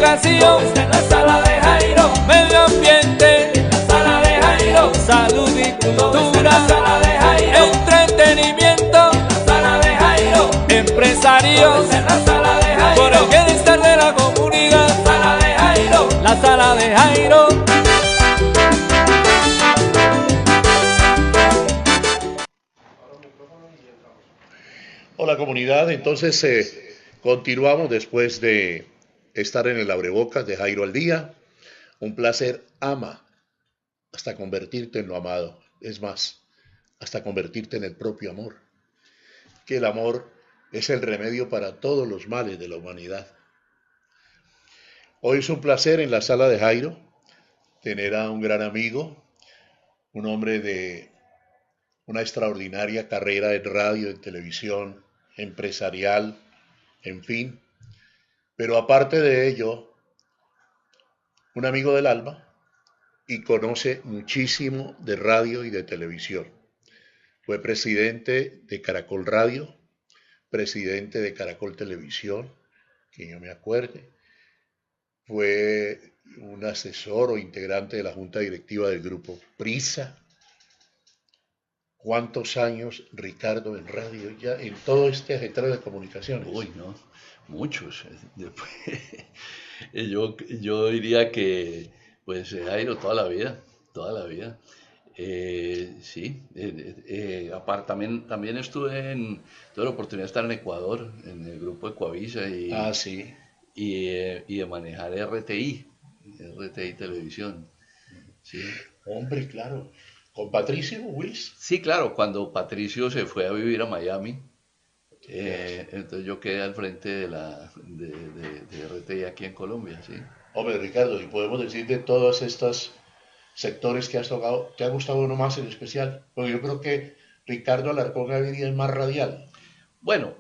educación, está en la sala de Jairo. medio ambiente, En la sala de Jairo. salud y Todo está en la cultura, sala de Jairo. entretenimiento, En la sala de Jairo. empresarios, Está en la sala de Jairo. por el bienestar de la comunidad, Sala de Jairo. la sala de Jairo. Hola comunidad, entonces continuamos después de estar en el abrebocas de Jairo al día. Un placer, ama hasta convertirte en lo amado, es más, hasta convertirte en el propio amor, que el amor es el remedio para todos los males de la humanidad. Hoy es un placer en la sala de Jairo tener a un gran amigo, un hombre de una extraordinaria carrera en radio, en televisión, empresarial, en fin. Pero aparte de ello, un amigo del alma y conoce muchísimo de radio y de televisión. Fue presidente de Caracol Radio, presidente de Caracol Televisión, que yo me acuerde. Fue un asesor o integrante de la junta directiva del grupo Prisa. ¿Cuántos años, Ricardo, en radio ya, en todo este ajetreo de comunicaciones? Uy, no, muchos. Después, yo diría que, pues, Jairo, toda la vida, toda la vida. Sí, aparte, también tuve la oportunidad de estar en Ecuador, en el grupo Ecuavisa Ah, sí. y de manejar RTI Televisión. Sí. Hombre, claro. ¿Con Patricio Wills? Sí, claro, cuando Patricio se fue a vivir a Miami, entonces yo quedé al frente de RTI aquí en Colombia, sí. Hombre, Ricardo, y podemos decir de todos estos sectores que has tocado, ¿te ha gustado uno más en especial? Porque yo creo que Ricardo Alarcón Gaviria es más radial. Bueno,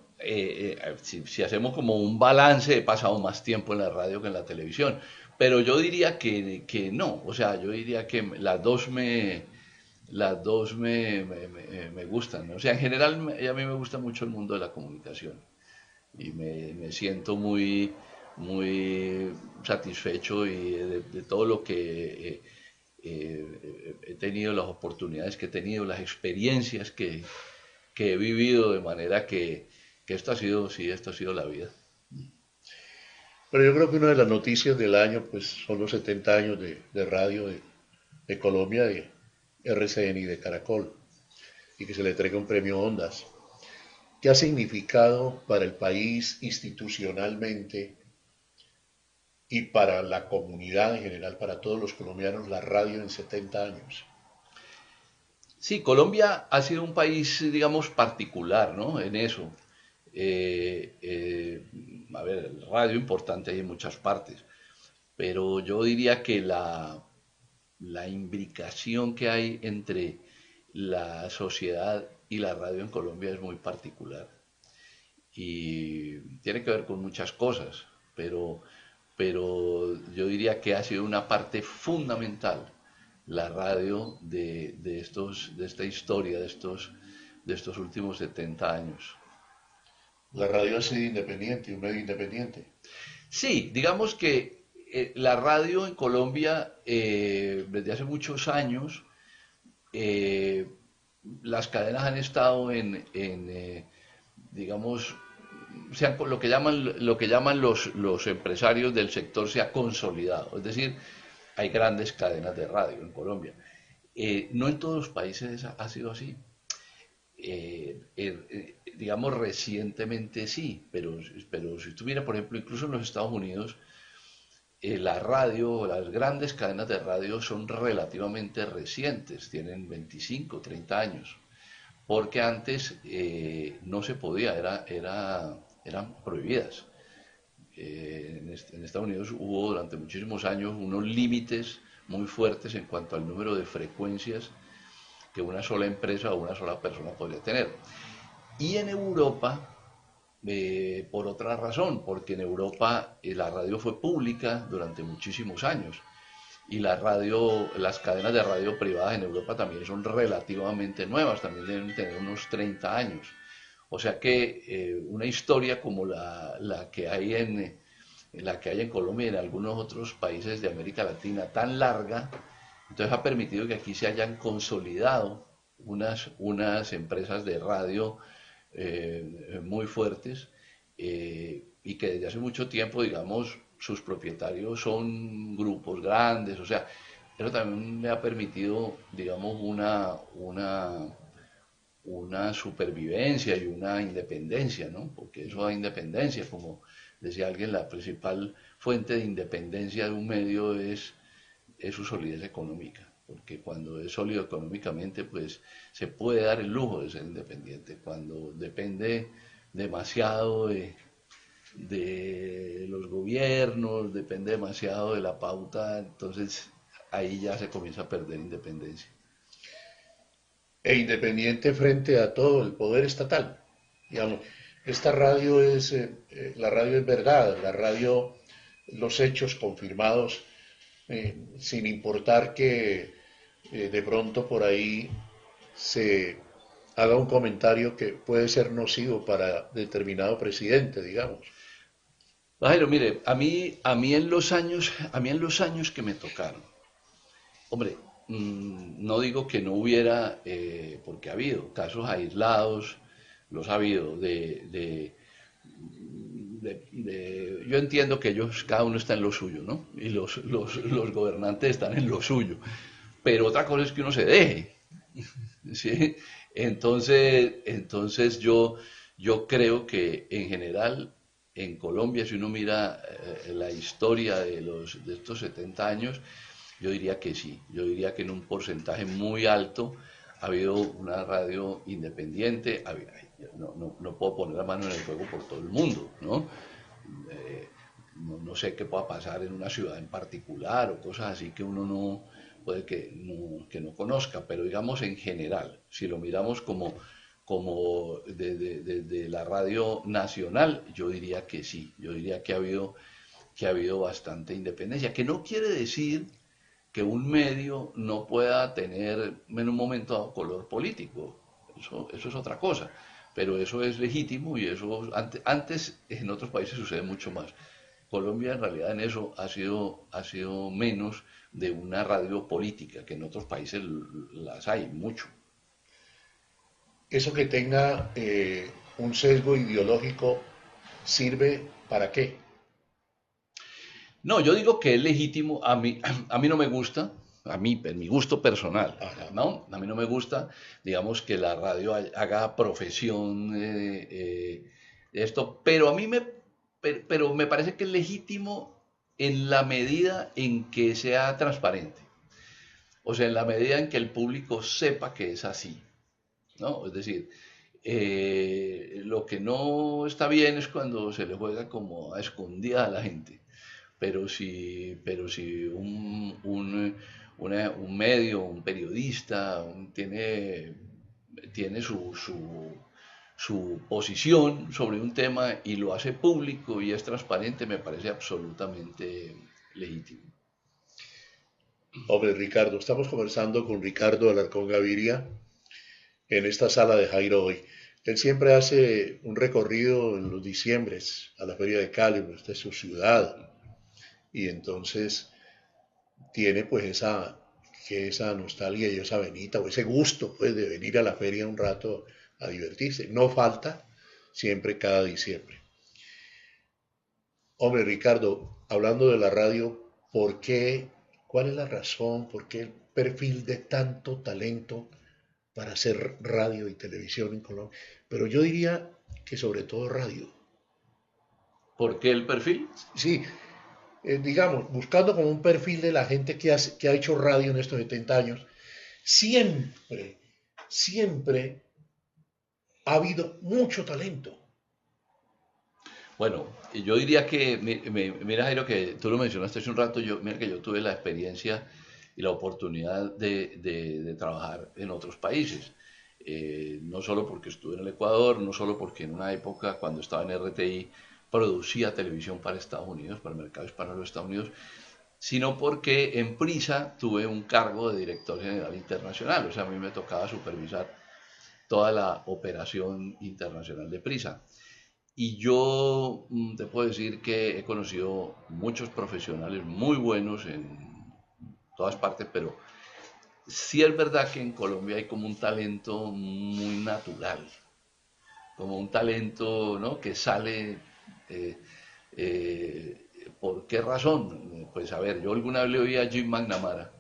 si hacemos como un balance, he pasado más tiempo en la radio que en la televisión, pero yo diría que no, o sea, yo diría que las dos me gustan, ¿no? O sea, en general a mí me gusta mucho el mundo de la comunicación y me siento muy satisfecho y de todo lo que he tenido, las oportunidades que he tenido, las experiencias que he vivido, de manera que esto ha sido, sí, esto ha sido la vida. Pero yo creo que una de las noticias del año, pues, son los 70 años de radio de Colombia, de RCN y de Caracol, y que se le entrega un premio Ondas. ¿Qué ha significado para el país institucionalmente y para la comunidad en general, para todos los colombianos, la radio en 70 años? Sí, Colombia ha sido un país, digamos, particular, ¿no? En eso. A ver, el radio importante hay en muchas partes, pero yo diría que la imbricación que hay entre la sociedad y la radio en Colombia es muy particular y tiene que ver con muchas cosas, pero yo diría que ha sido una parte fundamental la radio de esta historia, de estos últimos 70 años. La radio ha sido independiente, un medio independiente. Sí, digamos que la radio en Colombia, desde hace muchos años, eh, las cadenas han estado digamos, lo que llaman los empresarios del sector se ha consolidado. Es decir, hay grandes cadenas de radio en Colombia. No en todos los países ha sido así. Digamos, recientemente sí, pero si estuviera, por ejemplo, incluso en los Estados Unidos, la radio, las grandes cadenas de radio son relativamente recientes, tienen 25, 30 años, porque antes no se podía, eran prohibidas. En Estados Unidos hubo durante muchísimos años unos límites muy fuertes en cuanto al número de frecuencias que una sola empresa o una sola persona podría tener. Y en Europa, por otra razón, porque en Europa la radio fue pública durante muchísimos años y las cadenas de radio privadas en Europa también son relativamente nuevas, también deben tener unos 30 años. O sea que una historia como la que hay la que hay en Colombia y en algunos otros países de América Latina tan larga, entonces ha permitido que aquí se hayan consolidado unas empresas de radio muy fuertes y que desde hace mucho tiempo, digamos, sus propietarios son grupos grandes, o sea, eso también me ha permitido, digamos, una supervivencia y una independencia, ¿no? Porque eso da independencia, como decía alguien, la principal fuente de independencia de un medio es su solidez económica, porque cuando es sólido económicamente, pues se puede dar el lujo de ser independiente. Cuando depende demasiado de los gobiernos, depende demasiado de la pauta, entonces ahí ya se comienza a perder independencia. E independiente frente a todo el poder estatal. Digamos, esta radio la radio es verdad, la radio, los hechos confirmados, sin importar que de pronto por ahí se haga un comentario que puede ser nocivo para determinado presidente, digamos. Jairo, mire, a mí en los años que me tocaron, hombre, no digo que no hubiera, porque ha habido casos aislados, los ha habido yo entiendo que ellos, cada uno está en lo suyo, ¿no? Y los gobernantes están en lo suyo, pero otra cosa es que uno se deje, ¿sí? Entonces yo creo que en general en Colombia, si uno mira la historia de estos 70 años, yo diría que sí, yo diría que en un porcentaje muy alto ha habido una radio independiente. No puedo poner la mano en el fuego por todo el mundo, ¿no? No sé qué pueda pasar en una ciudad en particular o cosas así que uno no puede que no conozca, pero digamos en general, si lo miramos como de la radio nacional, yo diría que sí, yo diría que ha habido bastante independencia, que no quiere decir que un medio no pueda tener en un momento dado color político, eso es otra cosa, pero eso es legítimo y eso antes en otros países sucede mucho más. Colombia en realidad en eso ha sido menos de una radio política, que en otros países las hay mucho. Eso que tenga un sesgo ideológico, ¿sirve para qué? No, yo digo que es legítimo, a mí no me gusta, en mi gusto personal, Ajá. ¿no? A mí no me gusta, digamos, que la radio haga profesión de esto, pero me parece que es legítimo en la medida en que sea transparente, o sea, en la medida en que el público sepa que es así, ¿no? Es decir, lo que no está bien es cuando se le juega como a escondida a la gente. Pero si un medio, un periodista tiene su posición sobre un tema y lo hace público y es transparente, me parece absolutamente legítimo. Hombre, Ricardo, estamos conversando con Ricardo Alarcón Gaviria en esta sala de Jairo hoy. Él siempre hace un recorrido en los diciembres a la Feria de Cali, esta es su ciudad, y entonces tiene pues esa nostalgia y esa venita o ese gusto pues de venir a la feria un rato a divertirse. No falta siempre cada diciembre. Hombre, Ricardo, hablando de la radio, ¿por qué? ¿Cuál es la razón? ¿Por qué el perfil de tanto talento para hacer radio y televisión en Colombia? Pero yo diría que sobre todo radio. ¿Por qué el perfil? Sí, digamos, buscando como un perfil de la gente que ha hecho radio en estos 70 años, siempre ha habido mucho talento. Bueno, yo diría que, mira Jairo, que tú lo mencionaste hace un rato, mira que yo tuve la experiencia y la oportunidad de trabajar en otros países. No solo porque estuve en el Ecuador, no solo porque en una época cuando estaba en RTI producía televisión para Estados Unidos, para el mercado hispano de los Estados Unidos, sino porque en Prisa tuve un cargo de director general internacional, o sea, a mí me tocaba supervisar toda la operación internacional de Prisa. Y yo te puedo decir que he conocido muchos profesionales muy buenos en todas partes, pero sí es verdad que en Colombia hay como un talento muy natural, como un talento, ¿no?, que sale. eh, ¿Por qué razón? Pues a ver, yo alguna vez le oí a Jim McNamara,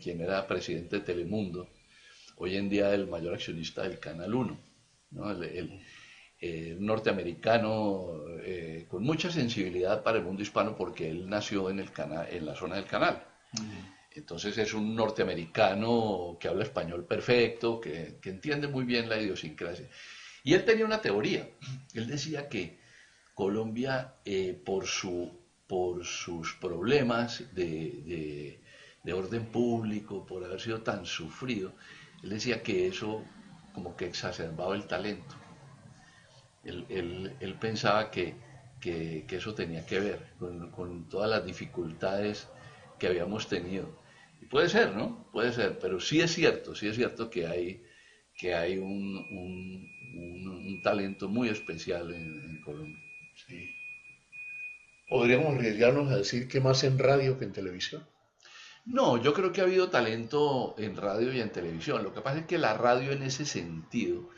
quien era presidente de Telemundo, hoy en día el mayor accionista del Canal 1, ¿no? Norteamericano con mucha sensibilidad para el mundo hispano porque él nació en la zona del canal. Entonces es un norteamericano que habla español perfecto, que entiende muy bien la idiosincrasia. Y él tenía una teoría. Él decía que Colombia, por sus problemas de orden público, por haber sido tan sufrido, él decía que eso como que exacerbaba el talento. Él pensaba que eso tenía que ver con todas las dificultades que habíamos tenido. Y puede ser, ¿no? Puede ser, pero sí es cierto que hay un talento muy especial en Colombia. Sí. Podríamos arriesgarnos a decir que más en radio que en televisión. No, yo creo que ha habido talento en radio y en televisión. Lo que pasa es que la radio en ese sentido,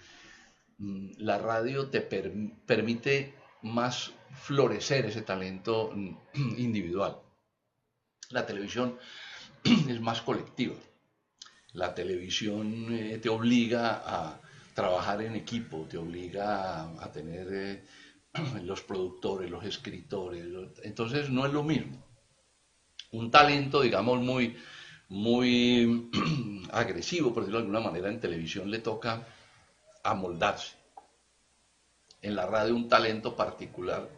la radio te permite más florecer ese talento individual. La televisión es más colectiva. La televisión te obliga a trabajar en equipo, te obliga a tener los productores, los escritores. Entonces no es lo mismo. Un talento, digamos, muy agresivo, por decirlo de alguna manera, en televisión le toca amoldarse. En la radio un talento particular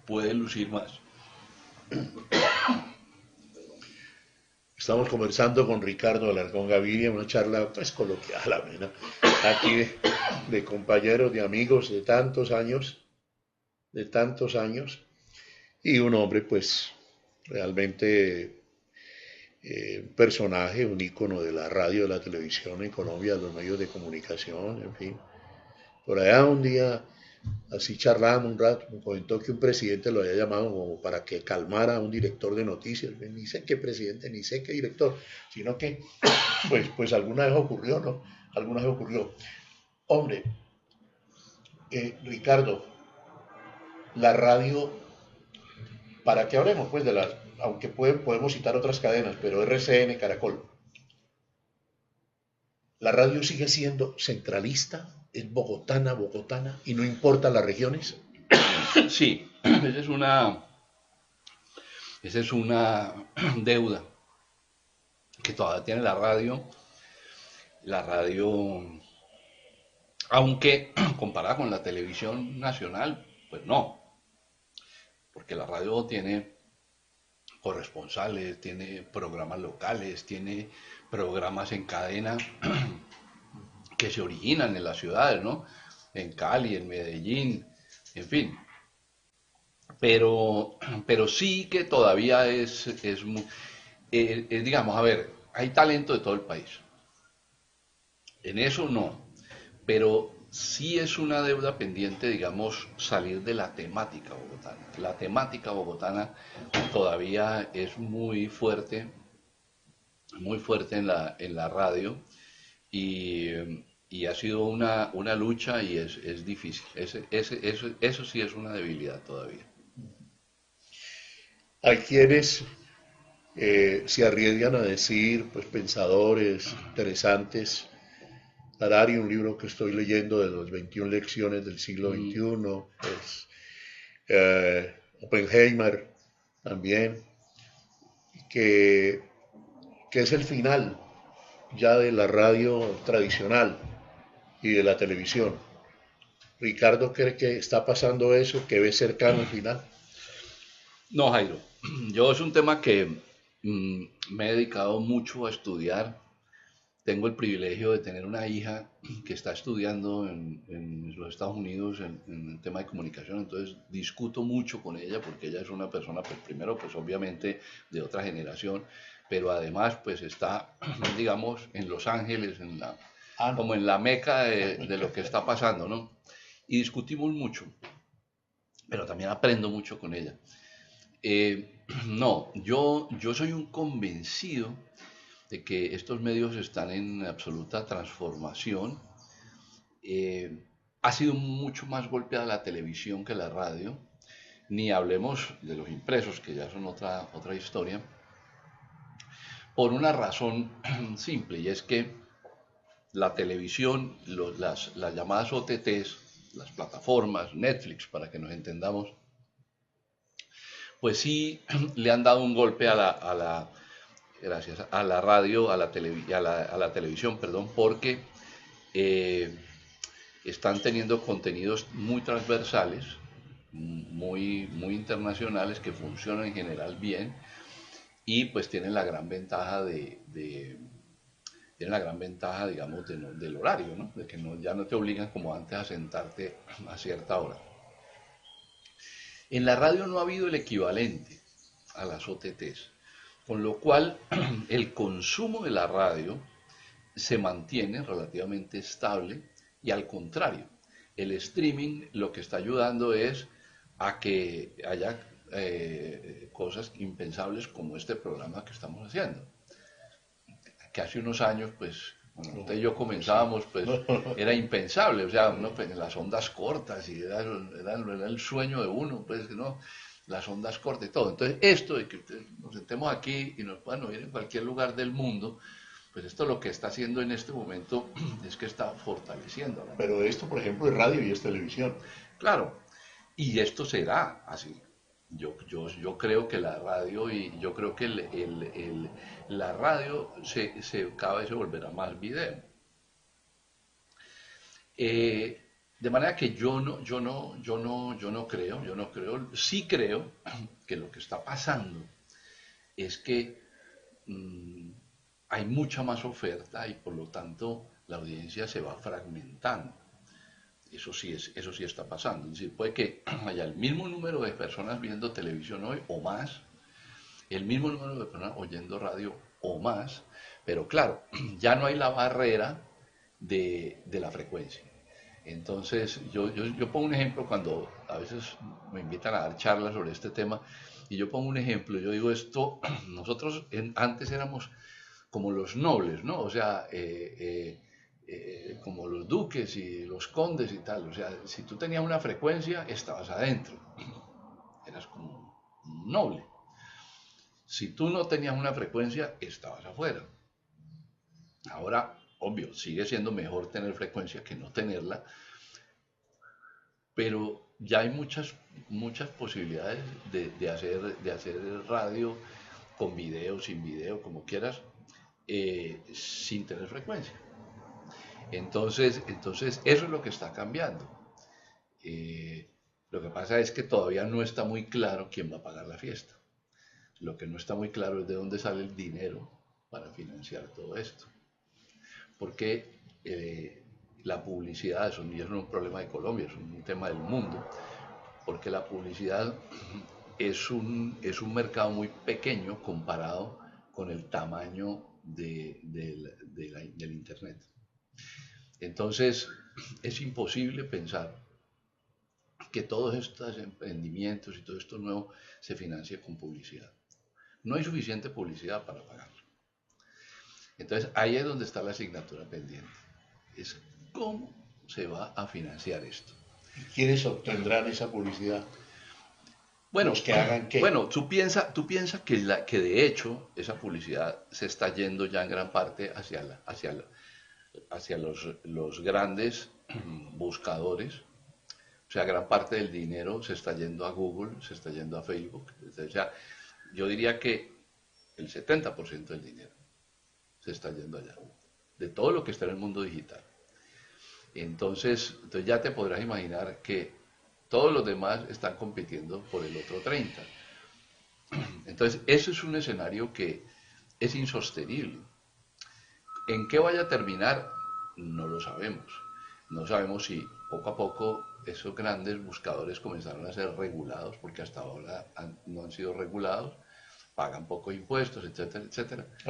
puede lucir más. Estamos conversando con Ricardo Alarcón Gaviria, una charla pues coloquial, amena, aquí de compañeros, de amigos de tantos años, y un hombre pues realmente un personaje, un ícono de la radio, de la televisión en Colombia, de los medios de comunicación, en fin. Por allá un día, así charlábamos un rato, me comentó que un presidente lo había llamado como para que calmara a un director de noticias. Ni sé qué presidente, ni sé qué director, sino que, pues alguna vez ocurrió, ¿no? Alguna vez ocurrió. Hombre, Ricardo, la radio, para que hablemos, pues, de las, aunque podemos citar otras cadenas, pero RCN, Caracol, la radio sigue siendo centralista, es bogotana, y no importa las regiones. Sí, esa es una deuda que todavía tiene la radio. La radio, aunque comparada con la televisión nacional, pues no, porque la radio tiene corresponsales, tiene programas locales, tiene programas en cadena que se originan en las ciudades, ¿no? En Cali, en Medellín, en fin. Pero sí que todavía digamos, a ver, hay talento de todo el país. En eso no, pero sí es una deuda pendiente, digamos, salir de la temática bogotana. La temática bogotana todavía es muy fuerte en la radio y ha sido una lucha y es difícil. Eso sí es una debilidad todavía. Hay quienes se arriesgan a decir, pues pensadores interesantes. Harari, un libro que estoy leyendo de las 21 lecciones del siglo XXI, pues, Oppenheimer también, que es el final ya de la radio tradicional y de la televisión. Ricardo cree que está pasando eso, que ve cercano el final. No, Jairo, yo es un tema que me he dedicado mucho a estudiar. Tengo el privilegio de tener una hija que está estudiando en los Estados Unidos en el tema de comunicación, entonces discuto mucho con ella porque ella es una persona, pues primero, pues obviamente de otra generación, pero además pues está, digamos, en Los Ángeles, como en la meca de lo que está pasando, ¿no? Y discutimos mucho. pero también aprendo mucho con ella. No, yo soy un convencido de que estos medios están en absoluta transformación. Ha sido mucho más golpeada la televisión que la radio, ni hablemos de los impresos, que ya son otra historia, por una razón simple, y es que la televisión, las llamadas OTTs, las plataformas, Netflix, para que nos entendamos, pues sí le han dado un golpe gracias a la radio, a la televisión, perdón, porque están teniendo contenidos muy transversales, muy internacionales, que funcionan en general bien, y pues tienen la gran ventaja digamos, del horario, ¿no? De que ya no te obligan como antes a sentarte a cierta hora. En la radio no ha habido el equivalente a las OTTs, con lo cual el consumo de la radio se mantiene relativamente estable, y al contrario, el streaming lo que está ayudando es a que haya cosas impensables como este programa que estamos haciendo. Que hace unos años, pues, cuando usted y yo comenzábamos, pues, era impensable, o sea, uno, pues, en las ondas cortas, y era el sueño de uno, pues, ¿no? Las ondas cortas y todo. Entonces, esto de que nos sentemos aquí y nos puedan oír en cualquier lugar del mundo, pues esto lo que está haciendo en este momento es que está fortaleciendo, ¿no? Pero esto, por ejemplo, es radio y es televisión. Claro, y esto será así. Yo creo que la radio, y yo creo que la radio cada vez se volverá más video. De manera que yo no creo, sí creo que lo que está pasando es que hay mucha más oferta, y por lo tanto la audiencia se va fragmentando. Eso sí está pasando. Es decir, puede que haya el mismo número de personas viendo televisión hoy o más, el mismo número de personas oyendo radio o más, pero claro, ya no hay la barrera de la frecuencia. Entonces, yo pongo un ejemplo cuando a veces me invitan a dar charlas sobre este tema, y yo pongo un ejemplo. Yo digo esto: nosotros antes éramos como los nobles, ¿no? O sea, como los duques y los condes y tal. O sea, si tú tenías una frecuencia, estabas adentro, eras como un noble. Si tú no tenías una frecuencia, estabas afuera. Ahora, obvio, sigue siendo mejor tener frecuencia que no tenerla, pero ya hay muchas posibilidades de hacer radio con video, sin video, como quieras, sin tener frecuencia. Entonces eso es lo que está cambiando. Lo que pasa es que todavía no está muy claro quién va a pagar la fiesta. Lo que no está muy claro es de dónde sale el dinero para financiar todo esto. Porque la publicidad, eso no es un problema de Colombia, es un tema del mundo, porque la publicidad es un mercado muy pequeño comparado con el tamaño del Internet. Entonces, es imposible pensar que todos estos emprendimientos y todo esto nuevo se financie con publicidad. No hay suficiente publicidad para pagarlo. Entonces, ahí es donde está la asignatura pendiente. Es cómo se va a financiar esto. ¿Quiénes obtendrán esa publicidad? Bueno, ¿Los que hagan qué? Bueno, tú piensas que de hecho esa publicidad se está yendo ya en gran parte hacia los grandes buscadores. O sea, gran parte del dinero se está yendo a Google, se está yendo a Facebook. O sea, yo diría que el 70% del dinero se está yendo allá, de todo lo que está en el mundo digital. Entonces ya te podrás imaginar que todos los demás están compitiendo por el otro 30%. Entonces, eso es un escenario que es insostenible. ¿En qué vaya a terminar? No lo sabemos. No sabemos si poco a poco esos grandes buscadores comenzaron a ser regulados, porque hasta ahora no han sido regulados, pagan poco impuestos, etcétera, etcétera. ¿Ha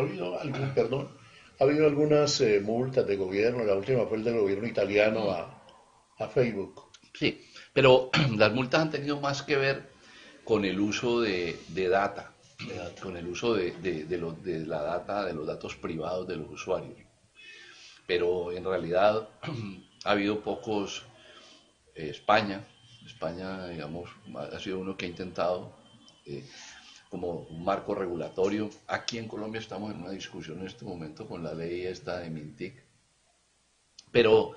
habido algunas multas de gobierno? La última fue el del gobierno italiano a Facebook. Sí, Pero las multas han tenido más que ver con el uso de data, con el uso de la data, de los datos privados de los usuarios. Pero en realidad ha habido pocos. España, digamos, ha sido uno que ha intentado como un marco regulatorio. Aquí en Colombia estamos en una discusión en este momento con la ley esta de Mintic. Pero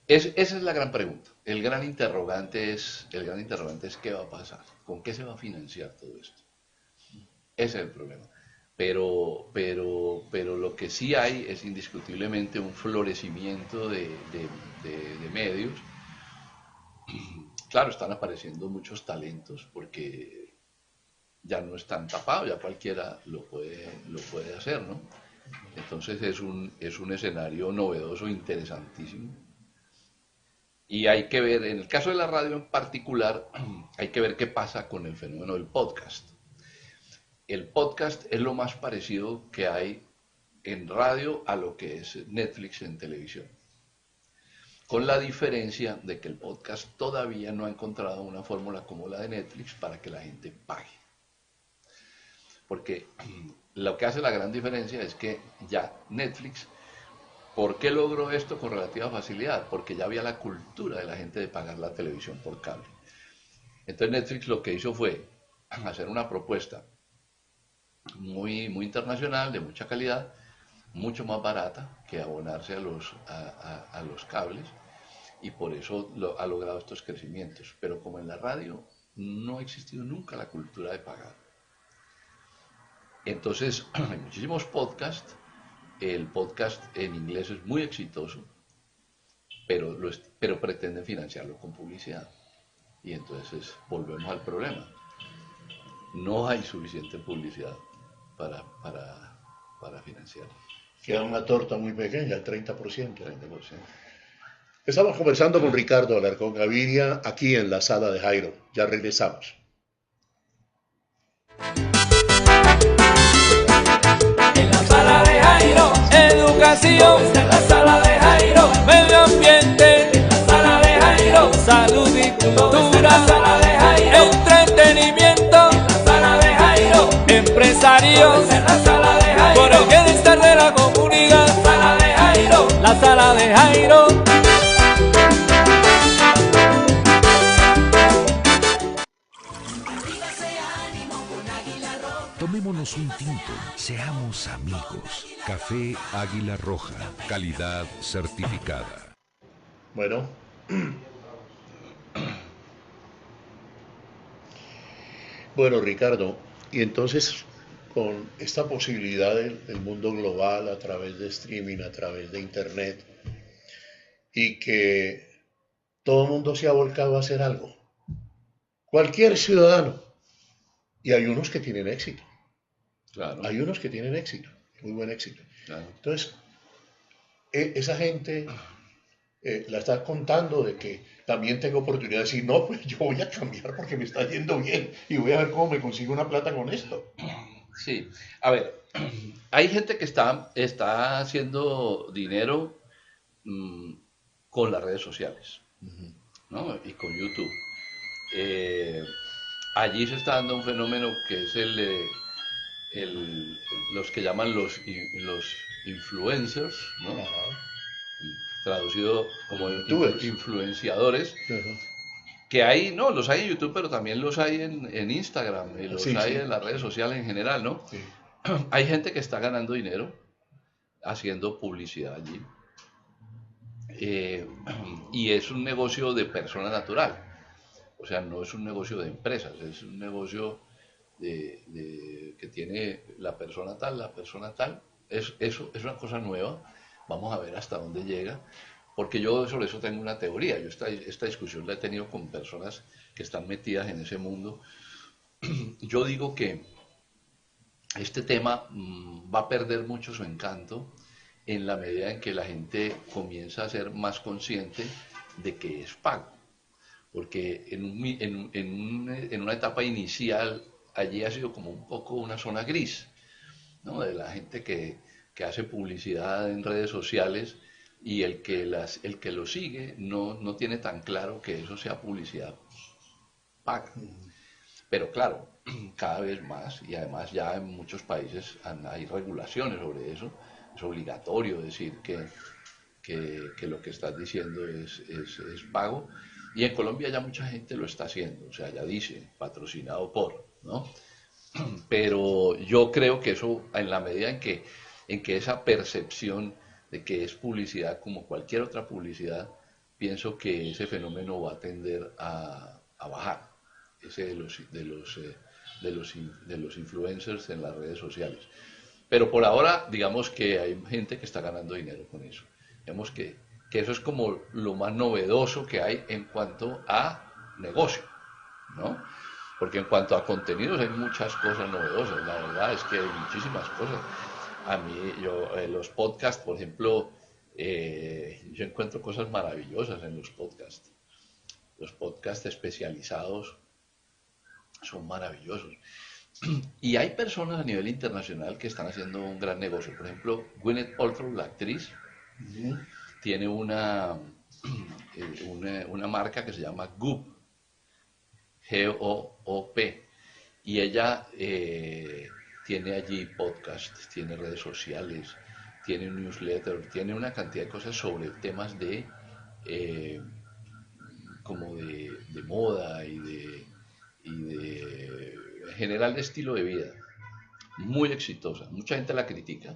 esa es la gran pregunta. El gran interrogante es qué va a pasar, con qué se va a financiar todo esto. Ese es el problema. Pero lo que sí hay es indiscutiblemente un florecimiento de medios. Claro, están apareciendo muchos talentos porque ya no están tapados, ya cualquiera lo puede hacer, ¿no? Entonces es un escenario novedoso, interesantísimo. Y hay que ver, en el caso de la radio en particular, hay que ver qué pasa con el fenómeno del podcast. El podcast es lo más parecido que hay en radio a lo que es Netflix en televisión. Con la diferencia de que el podcast todavía no ha encontrado una fórmula como la de Netflix para que la gente pague. Porque lo que hace la gran diferencia es que ya Netflix, ¿por qué logró esto con relativa facilidad? Porque ya había la cultura de la gente de pagar la televisión por cable. Entonces Netflix lo que hizo fue hacer una propuesta muy, muy internacional, de mucha calidad, mucho más barata que abonarse a los cables, y por eso ha logrado estos crecimientos. Pero como en la radio no ha existido nunca la cultura de pagar, entonces hay muchísimos podcasts. El podcast en inglés es muy exitoso, pero pretenden financiarlo con publicidad. Y entonces volvemos al problema. No hay suficiente publicidad para financiarlo. Queda una torta muy pequeña, el 30%. 30%. Estamos conversando con Ricardo Alarcón Gaviria aquí en la sala de Jairo. Ya regresamos. En la sala de Jairo, Educación, en la sala de Jairo, medio ambiente, en la sala de Jairo, salud y en la cultura, sala de Jairo, entretenimiento, en la sala de Jairo, empresarios, en la sala de por Jairo, el bienestar de la comunidad, sala de Jairo. la sala de Jairo. Tomémonos un tinto, seamos amigos. Café Águila Roja, calidad certificada. Bueno, bueno, Ricardo, y entonces con esta posibilidad del mundo global a través de streaming, a través de internet, y que todo el mundo se ha volcado a hacer algo, cualquier ciudadano, y hay unos que tienen éxito, Claro, hay unos que tienen éxito, muy buen éxito. claro. Entonces, esa gente la está contando de que también tengo oportunidad de decir, no, pues yo voy a cambiar porque me está yendo bien y voy a ver cómo me consigo una plata con esto. Sí, a ver, hay gente que está haciendo dinero con las redes sociales, ¿no? Y con YouTube. Allí se está dando un fenómeno que es los que llaman los influencers, ¿no? Ajá. Traducido como YouTubers. influenciadores, Ajá. que hay, no, los hay en YouTube, pero también los hay en Instagram, y los Sí, hay sí. en las redes sociales en general, ¿no? Sí. Hay gente que está ganando dinero haciendo publicidad allí. Y es un negocio de persona natural. O sea, no es un negocio de empresas, es un negocio que tiene la persona tal. Eso es una cosa nueva. Vamos a ver hasta dónde llega. Porque yo sobre eso tengo una teoría. Yo esta discusión la he tenido con personas que están metidas en ese mundo. Yo digo que este tema va a perder mucho su encanto en la medida en que la gente comienza a ser más consciente de que es pago. Porque en una etapa inicial allí ha sido como un poco una zona gris, ¿no? De la gente que hace publicidad en redes sociales y el que lo sigue no tiene tan claro que eso sea publicidad paga. Pero claro, cada vez más, y además ya en muchos países hay regulaciones sobre eso, es obligatorio decir que lo que estás diciendo es pago, y en Colombia ya mucha gente lo está haciendo, o sea, ya dice, patrocinado por, ¿no? Pero yo creo que eso, en la medida en que esa percepción de que es publicidad como cualquier otra publicidad, pienso que ese fenómeno va a tender a bajar, ese de los influencers en las redes sociales. Pero por ahora, digamos que hay gente que está ganando dinero con eso. Digamos que eso es como lo más novedoso que hay en cuanto a negocio, ¿no? Porque en cuanto a contenidos hay muchas cosas novedosas, la verdad es que hay muchísimas cosas. A mí, los podcasts, por ejemplo, yo encuentro cosas maravillosas en los podcasts. Los podcasts especializados son maravillosos. Y hay personas a nivel internacional que están haciendo un gran negocio. Por ejemplo, Gwyneth Paltrow, la actriz, tiene una marca que se llama Goop, G-O-O-P, y ella tiene allí podcasts, tiene redes sociales, tiene un newsletter, tiene una cantidad de cosas sobre temas de como de moda y de en general de estilo de vida. Muy exitosa. Mucha gente la critica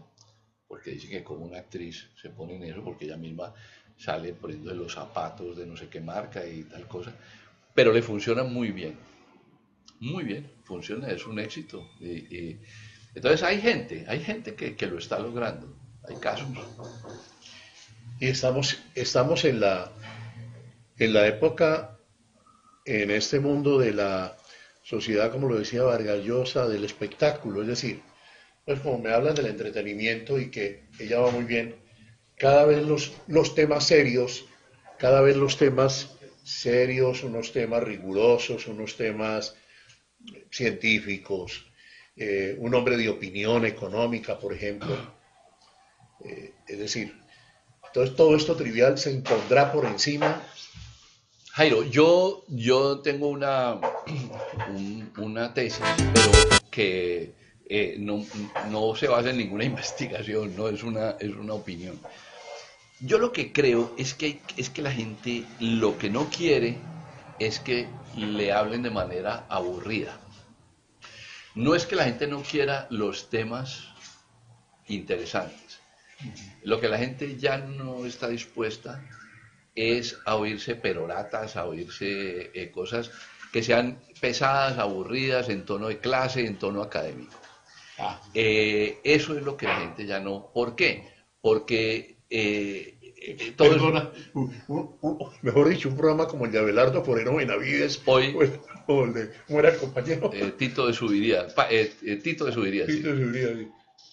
porque dice que como una actriz se pone en eso porque ella misma sale poniendo los zapatos de no sé qué marca y tal cosa, pero le funciona muy bien, funciona, es un éxito. Entonces hay gente que lo está logrando, hay casos. Y estamos en la época, en este mundo de la sociedad, como lo decía Vargas Llosa, del espectáculo, es decir, pues como me hablan del entretenimiento y que ella va muy bien, cada vez los temas serios, unos temas rigurosos, unos temas científicos, un hombre de opinión económica, por ejemplo, es decir, entonces todo esto trivial se impondrá por encima. Jairo, yo tengo una tesis, pero que no se basa en ninguna investigación, no es una opinión. Yo lo que creo es que la gente lo que no quiere es que le hablen de manera aburrida. No es que la gente no quiera los temas interesantes. Lo que la gente ya no está dispuesta es a oírse peroratas, a oírse cosas que sean pesadas, aburridas, en tono de clase, en tono académico. Eso es lo que la gente ya no... ¿Por qué? Porque... Perdona, mejor dicho, un programa como el de Abelardo Forero Benavides, hoy, ¿cómo era el compañero? Tito de Subiría. Tito de Subiría, sí.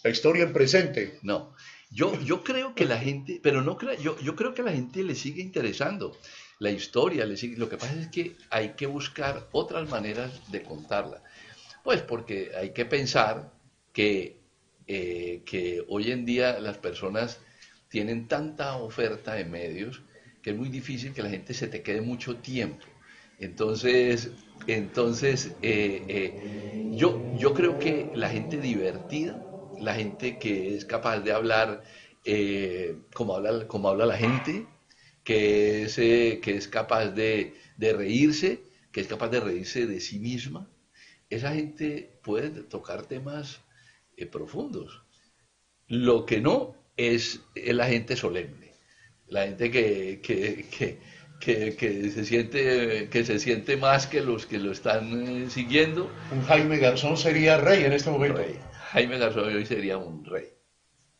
La historia en presente. No, yo creo que la gente, pero no creo, yo creo que a la gente le sigue interesando la historia, lo que pasa es que hay que buscar otras maneras de contarla. Pues porque hay que pensar que hoy en día las personas tienen tanta oferta de medios que es muy difícil que la gente se te quede mucho tiempo. Entonces yo creo que la gente divertida, la gente que es capaz de hablar como habla la gente, que es capaz de reírse, que es capaz de reírse de sí misma, esa gente puede tocar temas profundos. Lo que no es la gente solemne, la gente que se siente más que los que lo están siguiendo. Un Jaime Garzón sería rey en este momento. Rey. Jaime Garzón hoy sería un rey,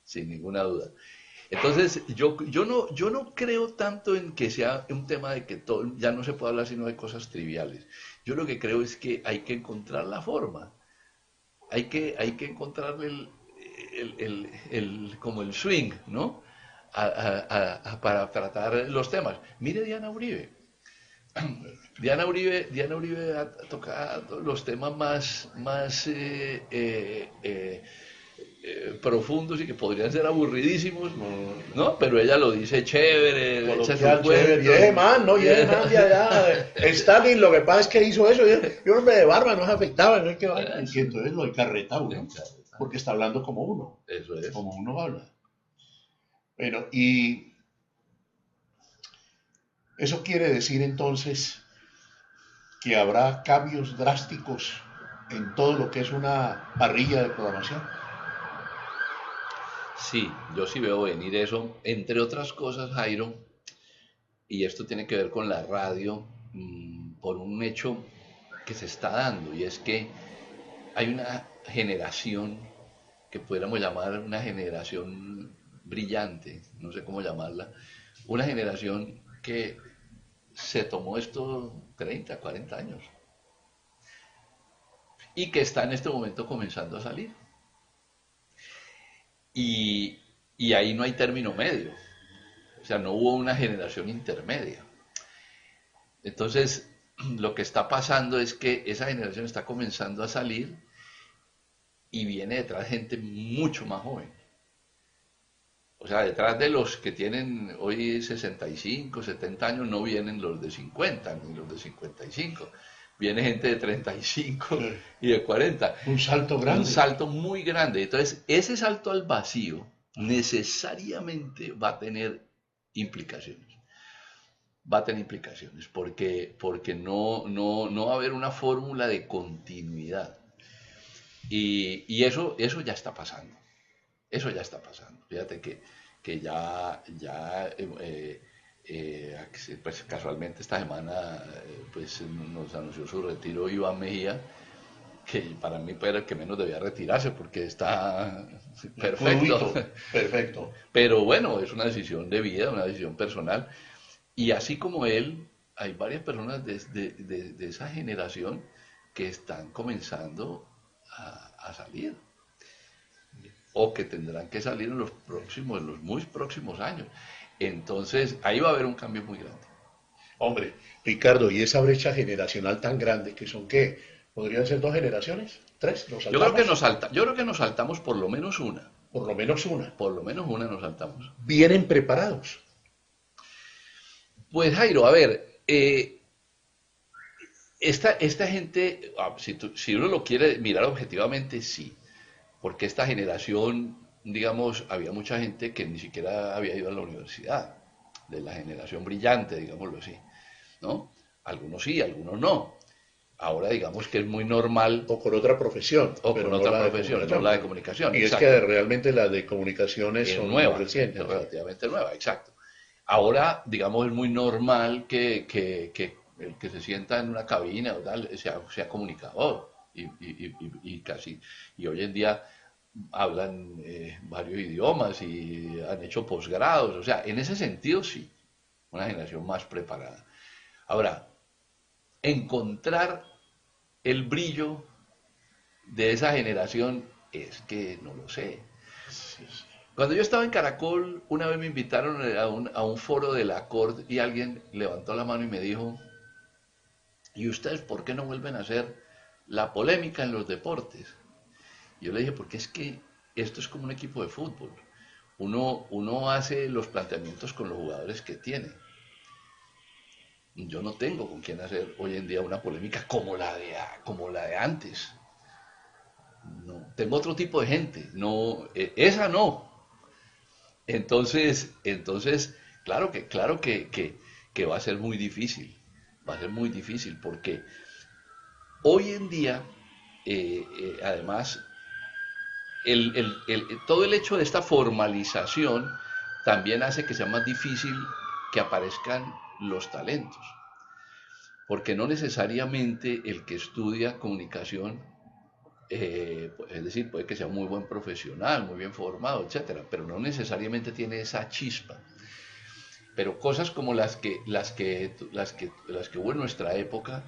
sin ninguna duda. Entonces, yo no creo tanto en que sea un tema de que ya no se puede hablar sino de cosas triviales. Yo lo que creo es que hay que encontrar la forma, hay que encontrarle como el swing, ¿no? Para tratar los temas. Mire Diana Uribe. Diana Uribe ha tocado los temas más profundos y que podrían ser aburridísimos, ¿no? Pero ella lo dice chévere, echa su Coloquial, cuento. chévere. Y ese man, ¿no? Y ese man de allá. Stalin, lo que pasa es que hizo eso. Y un hombre de barba no se afectaba. No es que vaya. Y entonces lo encarretado, ¿no? Porque está hablando como uno. Eso es. Como uno habla. Bueno, y eso quiere decir entonces que habrá cambios drásticos en todo lo que es una parrilla de programación. Sí, yo sí veo venir eso, entre otras cosas, Jairo, y esto tiene que ver con la radio, por un hecho que se está dando, y es que hay una generación que pudiéramos llamar una generación brillante, no sé cómo llamarla, una generación que se tomó estos 30, 40 años y que está en este momento comenzando a salir. Y ahí no hay término medio, o sea, no hubo una generación intermedia. Entonces, lo que está pasando es que esa generación está comenzando a salir y viene detrás gente mucho más joven. O sea, detrás de los que tienen hoy 65, 70 años, no vienen los de 50 ni los de 55. Viene gente de 35 y de 40. Un salto grande. Un salto muy grande. Entonces, ese salto al vacío necesariamente va a tener implicaciones. Va a tener implicaciones porque no va a haber una fórmula de continuidad. Y eso ya está pasando. Eso ya está pasando. Fíjate que ya pues casualmente esta semana pues nos anunció su retiro Iván Mejía, que para mí era el que menos debía retirarse porque está perfecto. Perfecto. Pero bueno, es una decisión de vida, una decisión personal. Y así como él, hay varias personas de esa generación que están comenzando a salir. O que tendrán que salir en los muy próximos años. Entonces, ahí va a haber un cambio muy grande. Hombre, Ricardo, y esa brecha generacional tan grande, que son ¿qué? ¿Podrían ser 2 generaciones? ¿3? ¿Nos Yo creo que nos saltamos por lo menos una. Por lo menos una. Por lo menos una nos saltamos. ¿Vienen preparados? Pues Jairo, a ver, esta gente, si uno lo quiere mirar objetivamente, sí. Porque esta generación, digamos, había mucha gente que ni siquiera había ido a la universidad, de la generación brillante, digámoslo así, ¿no? Algunos sí, algunos no. Ahora digamos que es muy normal. O con otra profesión. O con otra profesión, no la de comunicación. Y exacto. Es que realmente las de comunicaciones son nuevas, recientes. Relativamente nuevas, exacto. Ahora, digamos, es muy normal que el que se sienta en una cabina o tal sea comunicador. Y hoy en día hablan varios idiomas y han hecho posgrados, o sea, en ese sentido sí, una generación más preparada. Ahora, encontrar el brillo de esa generación es que no lo sé. Cuando yo estaba en Caracol, una vez me invitaron a un foro de la CORD y alguien levantó la mano y me dijo, ¿y ustedes por qué no vuelven a hacer la polémica en los deportes? Yo le dije, porque es que esto es como un equipo de fútbol. Uno hace los planteamientos con los jugadores que tiene. Yo no tengo con quién hacer hoy en día una polémica como la de antes. No, tengo otro tipo de gente. No, esa no. Entonces, claro que va a ser muy difícil. Va a ser muy difícil porque hoy en día, además, todo el hecho de esta formalización también hace que sea más difícil que aparezcan los talentos. Porque no necesariamente el que estudia comunicación, es decir, puede que sea muy buen profesional, muy bien formado, etcétera, pero no necesariamente tiene esa chispa. Pero cosas como las que hubo en nuestra época,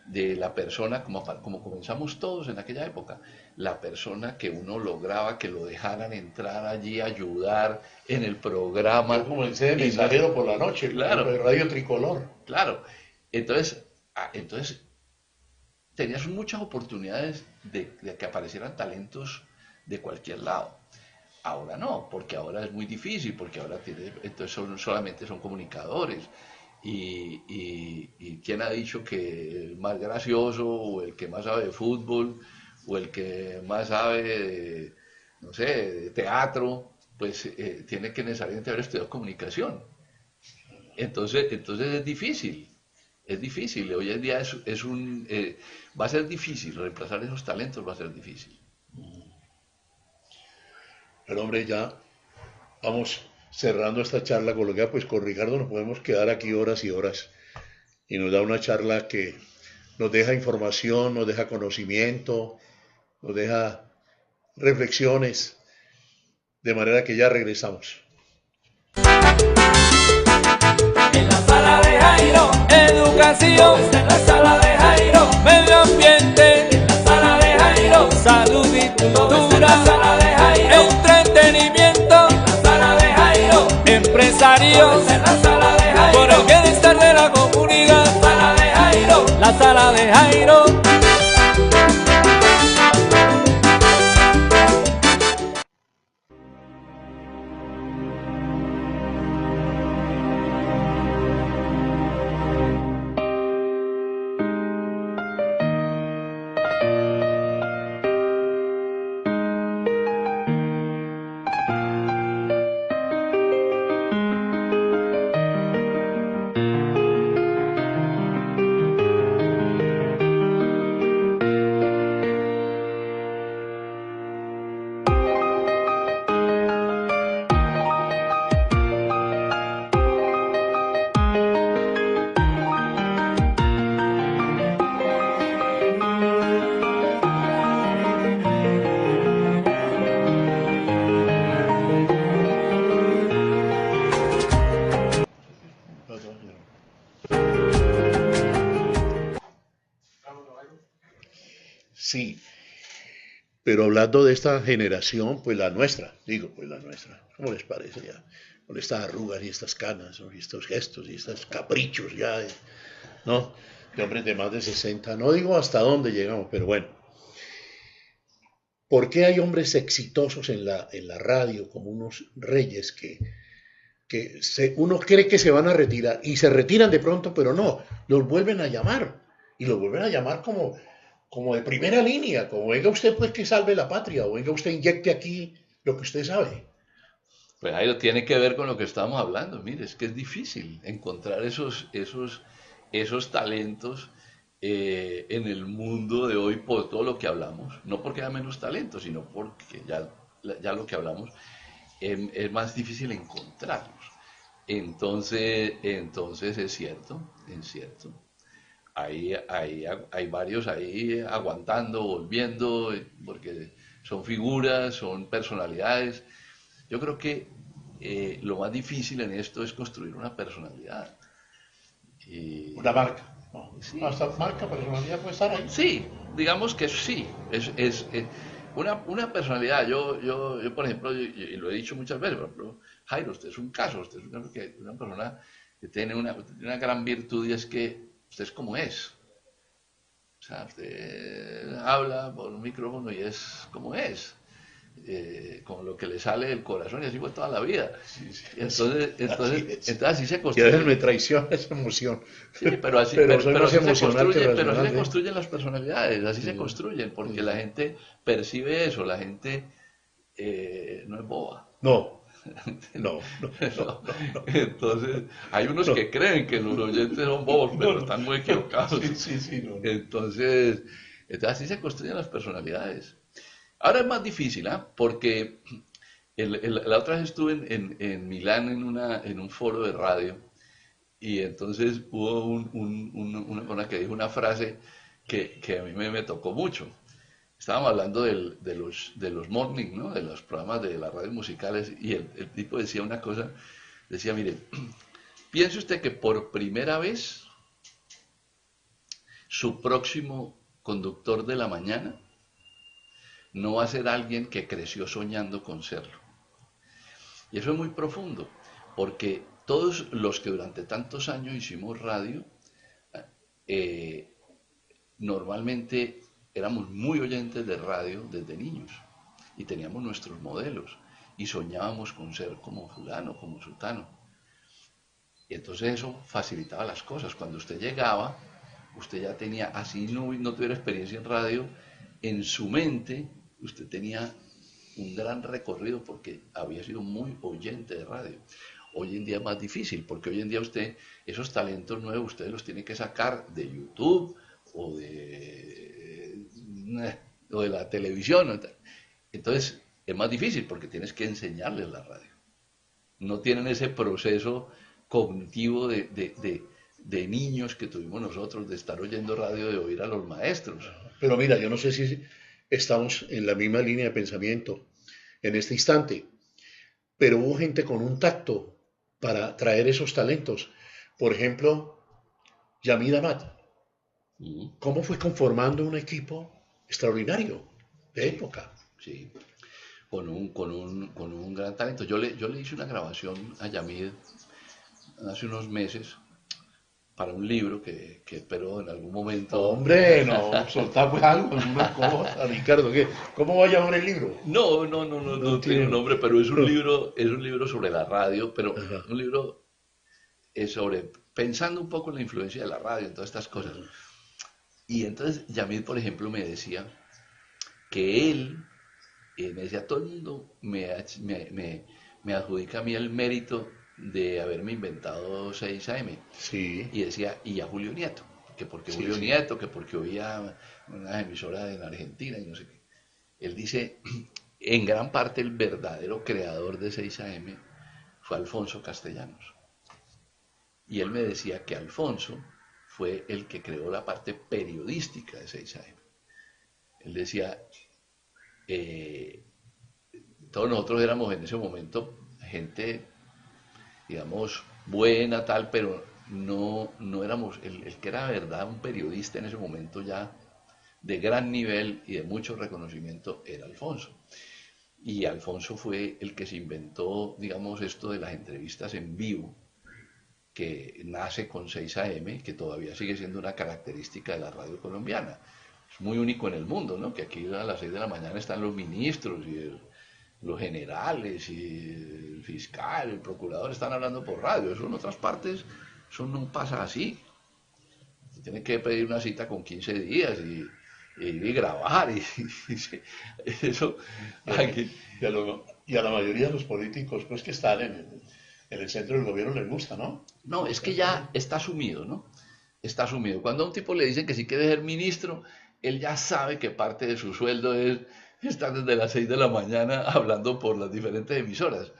de la persona, como comenzamos todos en aquella época, la persona que uno lograba que lo dejaran entrar allí, ayudar en el programa. Yo comencé de mensajero por la noche, claro, de Radio Tricolor. Claro, entonces tenías muchas oportunidades de que aparecieran talentos de cualquier lado. Ahora no, porque ahora es muy difícil, porque ahora entonces solamente son comunicadores. Y quién ha dicho que el más gracioso, o el que más sabe de fútbol, o el que más sabe de, no sé, de teatro, pues tiene que necesariamente haber estudiado comunicación. Entonces es difícil. Hoy en día va a ser difícil, reemplazar esos talentos va a ser difícil. Pero hombre, ya vamos cerrando esta charla coloquial, pues con Ricardo nos podemos quedar aquí horas y horas y nos da una charla que nos deja información, nos deja conocimiento, nos deja reflexiones, de manera que ya regresamos. En la sala de Jairo, Educación, en la sala de Jairo, medio ambiente, en la sala de Jairo, salud y todo está en la cultura, sala de Jairo, entretenimiento, en la sala de Jairo, empresarios, en la sala de Jairo, por el bienestar de la comunidad, sala de Jairo. la sala de Jairo. Sí, pero hablando de esta generación, pues la nuestra, ¿cómo les parece ya? Con estas arrugas y estas canas, ¿no? Y estos gestos y estos caprichos ya, ¿no? De hombres de más de 60, no digo hasta dónde llegamos, pero bueno. ¿Por qué hay hombres exitosos en la radio como unos reyes uno cree que se van a retirar y se retiran de pronto, pero no, los vuelven a llamar y los vuelven a llamar como de primera línea, como venga usted pues que salve la patria, o venga usted inyecte aquí lo que usted sabe? Pues ahí lo tiene que ver con lo que estamos hablando. Mire, es que es difícil encontrar esos talentos en el mundo de hoy por todo lo que hablamos. No porque haya menos talento, sino porque ya lo que hablamos es más difícil encontrarlos. Entonces es cierto. Hay varios ahí aguantando, volviendo, porque son figuras, son personalidades. Yo creo que lo más difícil en esto es construir una personalidad. Una marca. No, Sí. hasta marca, personalidad puede estar ahí. Sí, digamos que sí. Es una personalidad. Yo por ejemplo, y lo he dicho muchas veces, por ejemplo, Jairo, usted es un caso que una persona que tiene una gran virtud, y es que usted es como es. O sea, usted habla por un micrófono y es como es. Con lo que le sale del corazón, y así fue toda la vida. Sí, Entonces así se Y a construye. veces me traiciona esa emoción. Sí, pero así, Pero soy más así se emocional que pero así racional, se ¿eh? construyen las personalidades, así Sí. se construyen, porque Sí. la gente percibe eso, la gente no es boba. No. Entonces, hay unos que creen que los oyentes son bobos, pero están muy equivocados. Sí, no. Entonces, así se construyen las personalidades. Ahora es más difícil, porque la otra vez estuve en Milán en un foro de radio, y entonces hubo una persona que dijo una frase que a mí me tocó mucho. Estábamos hablando de los morning, ¿no? De los programas de las radios musicales, y el tipo decía una cosa, decía, mire, piense usted que por primera vez su próximo conductor de la mañana no va a ser alguien que creció soñando con serlo. Y eso es muy profundo, porque todos los que durante tantos años hicimos radio, normalmente éramos muy oyentes de radio desde niños. y teníamos nuestros modelos y soñábamos con ser como fulano, como sultano. Y entonces eso facilitaba las cosas. Cuando usted llegaba, usted ya tenía, así no tuviera experiencia en radio, en su mente usted tenía un gran recorrido porque había sido muy oyente de radio. Hoy en día es más difícil, porque hoy en día usted, esos talentos nuevos, usted los tiene que sacar de YouTube o de la televisión. Entonces, es más difícil porque tienes que enseñarles la radio. No tienen ese proceso cognitivo de niños que tuvimos nosotros, de estar oyendo radio, de oír a los maestros. Pero mira, yo no sé si estamos en la misma línea de pensamiento en este instante, pero hubo gente con un tacto para traer esos talentos. Por ejemplo, Yamid Amad. ¿Cómo fue conformando un equipo extraordinario de época? Sí, con un gran talento. Yo le hice una grabación a Yamid hace unos meses para un libro que espero en algún momento. Hombre, no, soltá pues algo, una cosa, Ricardo. ¿Cómo va a llamar el libro? No tiene nombre, pero es un libro sobre la radio, pero un libro sobre pensando un poco en la influencia de la radio, en todas estas cosas. Y entonces Yamid, por ejemplo, me decía que él me decía, todo el mundo me adjudica a mí el mérito de haberme inventado 6am. Sí. Y decía, y a Julio Nieto, que porque Sí, Julio sí. Nieto, que porque oía una emisora en Argentina y no sé qué. Él dice, en gran parte el verdadero creador de 6am fue Alfonso Castellanos. Y él me decía que Alfonso fue el que creó la parte periodística de 6am. Él decía, todos nosotros éramos en ese momento gente, digamos, buena, tal, pero no éramos, el que era de verdad un periodista en ese momento ya de gran nivel y de mucho reconocimiento era Alfonso. Y Alfonso fue el que se inventó, digamos, esto de las entrevistas en vivo, que nace con 6am, que todavía sigue siendo una característica de la radio colombiana. Es muy único en el mundo, ¿no? Que aquí a las 6 de la mañana están los ministros y los generales y el fiscal, el procurador están hablando por radio. Eso en otras partes, eso no pasa así. Se tiene que pedir una cita con 15 días y grabar. Eso, Y a la mayoría de los políticos pues que están en el centro del gobierno les gusta, ¿no? No, es que ya está asumido, ¿no? Está asumido. Cuando a un tipo le dicen que sí quiere ser ministro, él ya sabe que parte de su sueldo es estar desde las 6 de la mañana hablando por las diferentes emisoras.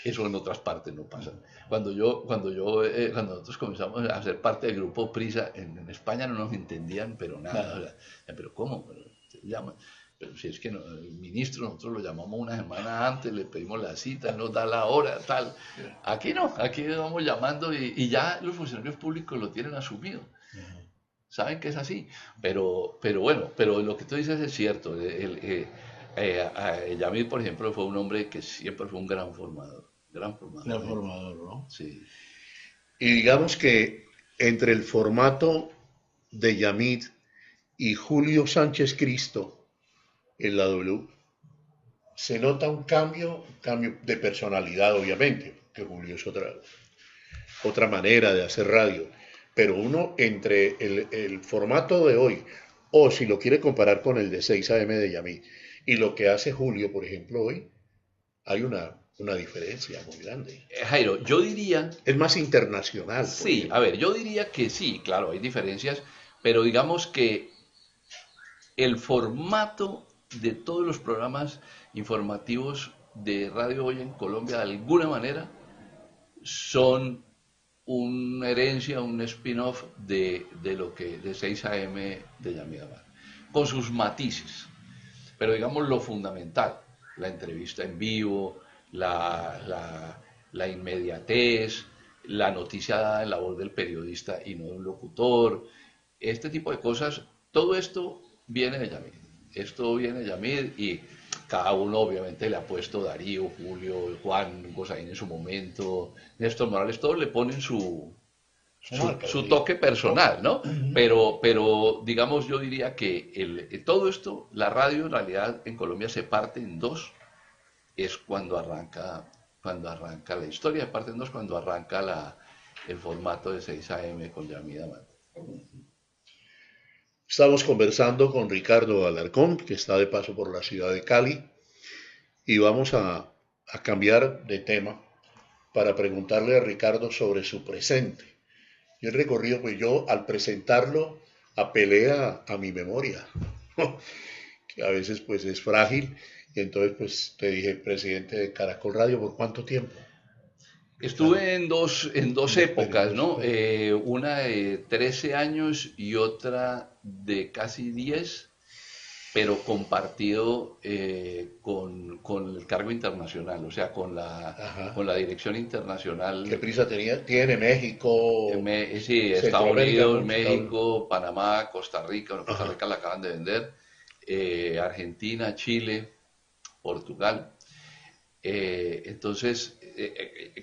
Eso en otras partes no pasa. Cuando nosotros comenzamos a ser parte del grupo Prisa, en España no nos entendían, pero nada. O sea, pero ¿cómo? Pero si es que el ministro nosotros lo llamamos una semana antes, le pedimos la cita, él nos da la hora, tal. Aquí no, aquí vamos llamando y ya los funcionarios públicos lo tienen asumido. Saben que es así, pero bueno, pero lo que tú dices es cierto. Yamid, por ejemplo, fue un hombre que siempre fue un gran formador. Gran formador, ¿no? Sí. Y digamos que entre el formato de Yamid y Julio Sánchez Cristo en la W, se nota un cambio de personalidad, obviamente, que Julio es otra manera de hacer radio. Pero uno entre el formato de hoy, o si lo quiere comparar con el de 6am de Yamid, y lo que hace Julio, por ejemplo, hoy, hay una diferencia muy grande. Jairo, yo diría... Es más internacional. Sí, a ver, yo diría que sí, claro, hay diferencias, pero digamos que el formato de todos los programas informativos de radio hoy en Colombia, de alguna manera, son una herencia, un spin-off de 6am de Yamid Amad, con sus matices. Pero digamos lo fundamental, la entrevista en vivo, la inmediatez, la noticia dada en la voz del periodista y no de un locutor, este tipo de cosas, todo esto viene de Yamid. Esto viene de Yamid y cada uno obviamente le ha puesto, Darío, Julio, Juan, Gozaín en su momento, Néstor Morales, todos le ponen su su toque personal, ¿no? Pero digamos, yo diría que todo esto, la radio en realidad en Colombia se parte en dos, es cuando arranca la historia, se parte en dos cuando arranca el formato de 6 AM con Yamida Mata. Estamos conversando con Ricardo Alarcón, que está de paso por la ciudad de Cali, y vamos a cambiar de tema para preguntarle a Ricardo sobre su presente. Y el recorrido, pues yo al presentarlo apelé a mi memoria, que a veces pues es frágil, y entonces pues te dije, presidente de Caracol Radio, ¿por cuánto tiempo? Estuve en dos épocas, ¿no? Una de 13 años y otra de casi 10, pero compartido con el cargo internacional, o sea, con la dirección internacional. ¿Qué prisa tiene México? Sí, Estados Unidos, México, Panamá, Costa Rica. Bueno, Costa Rica la acaban de vender, Argentina, Chile, Portugal. Entonces,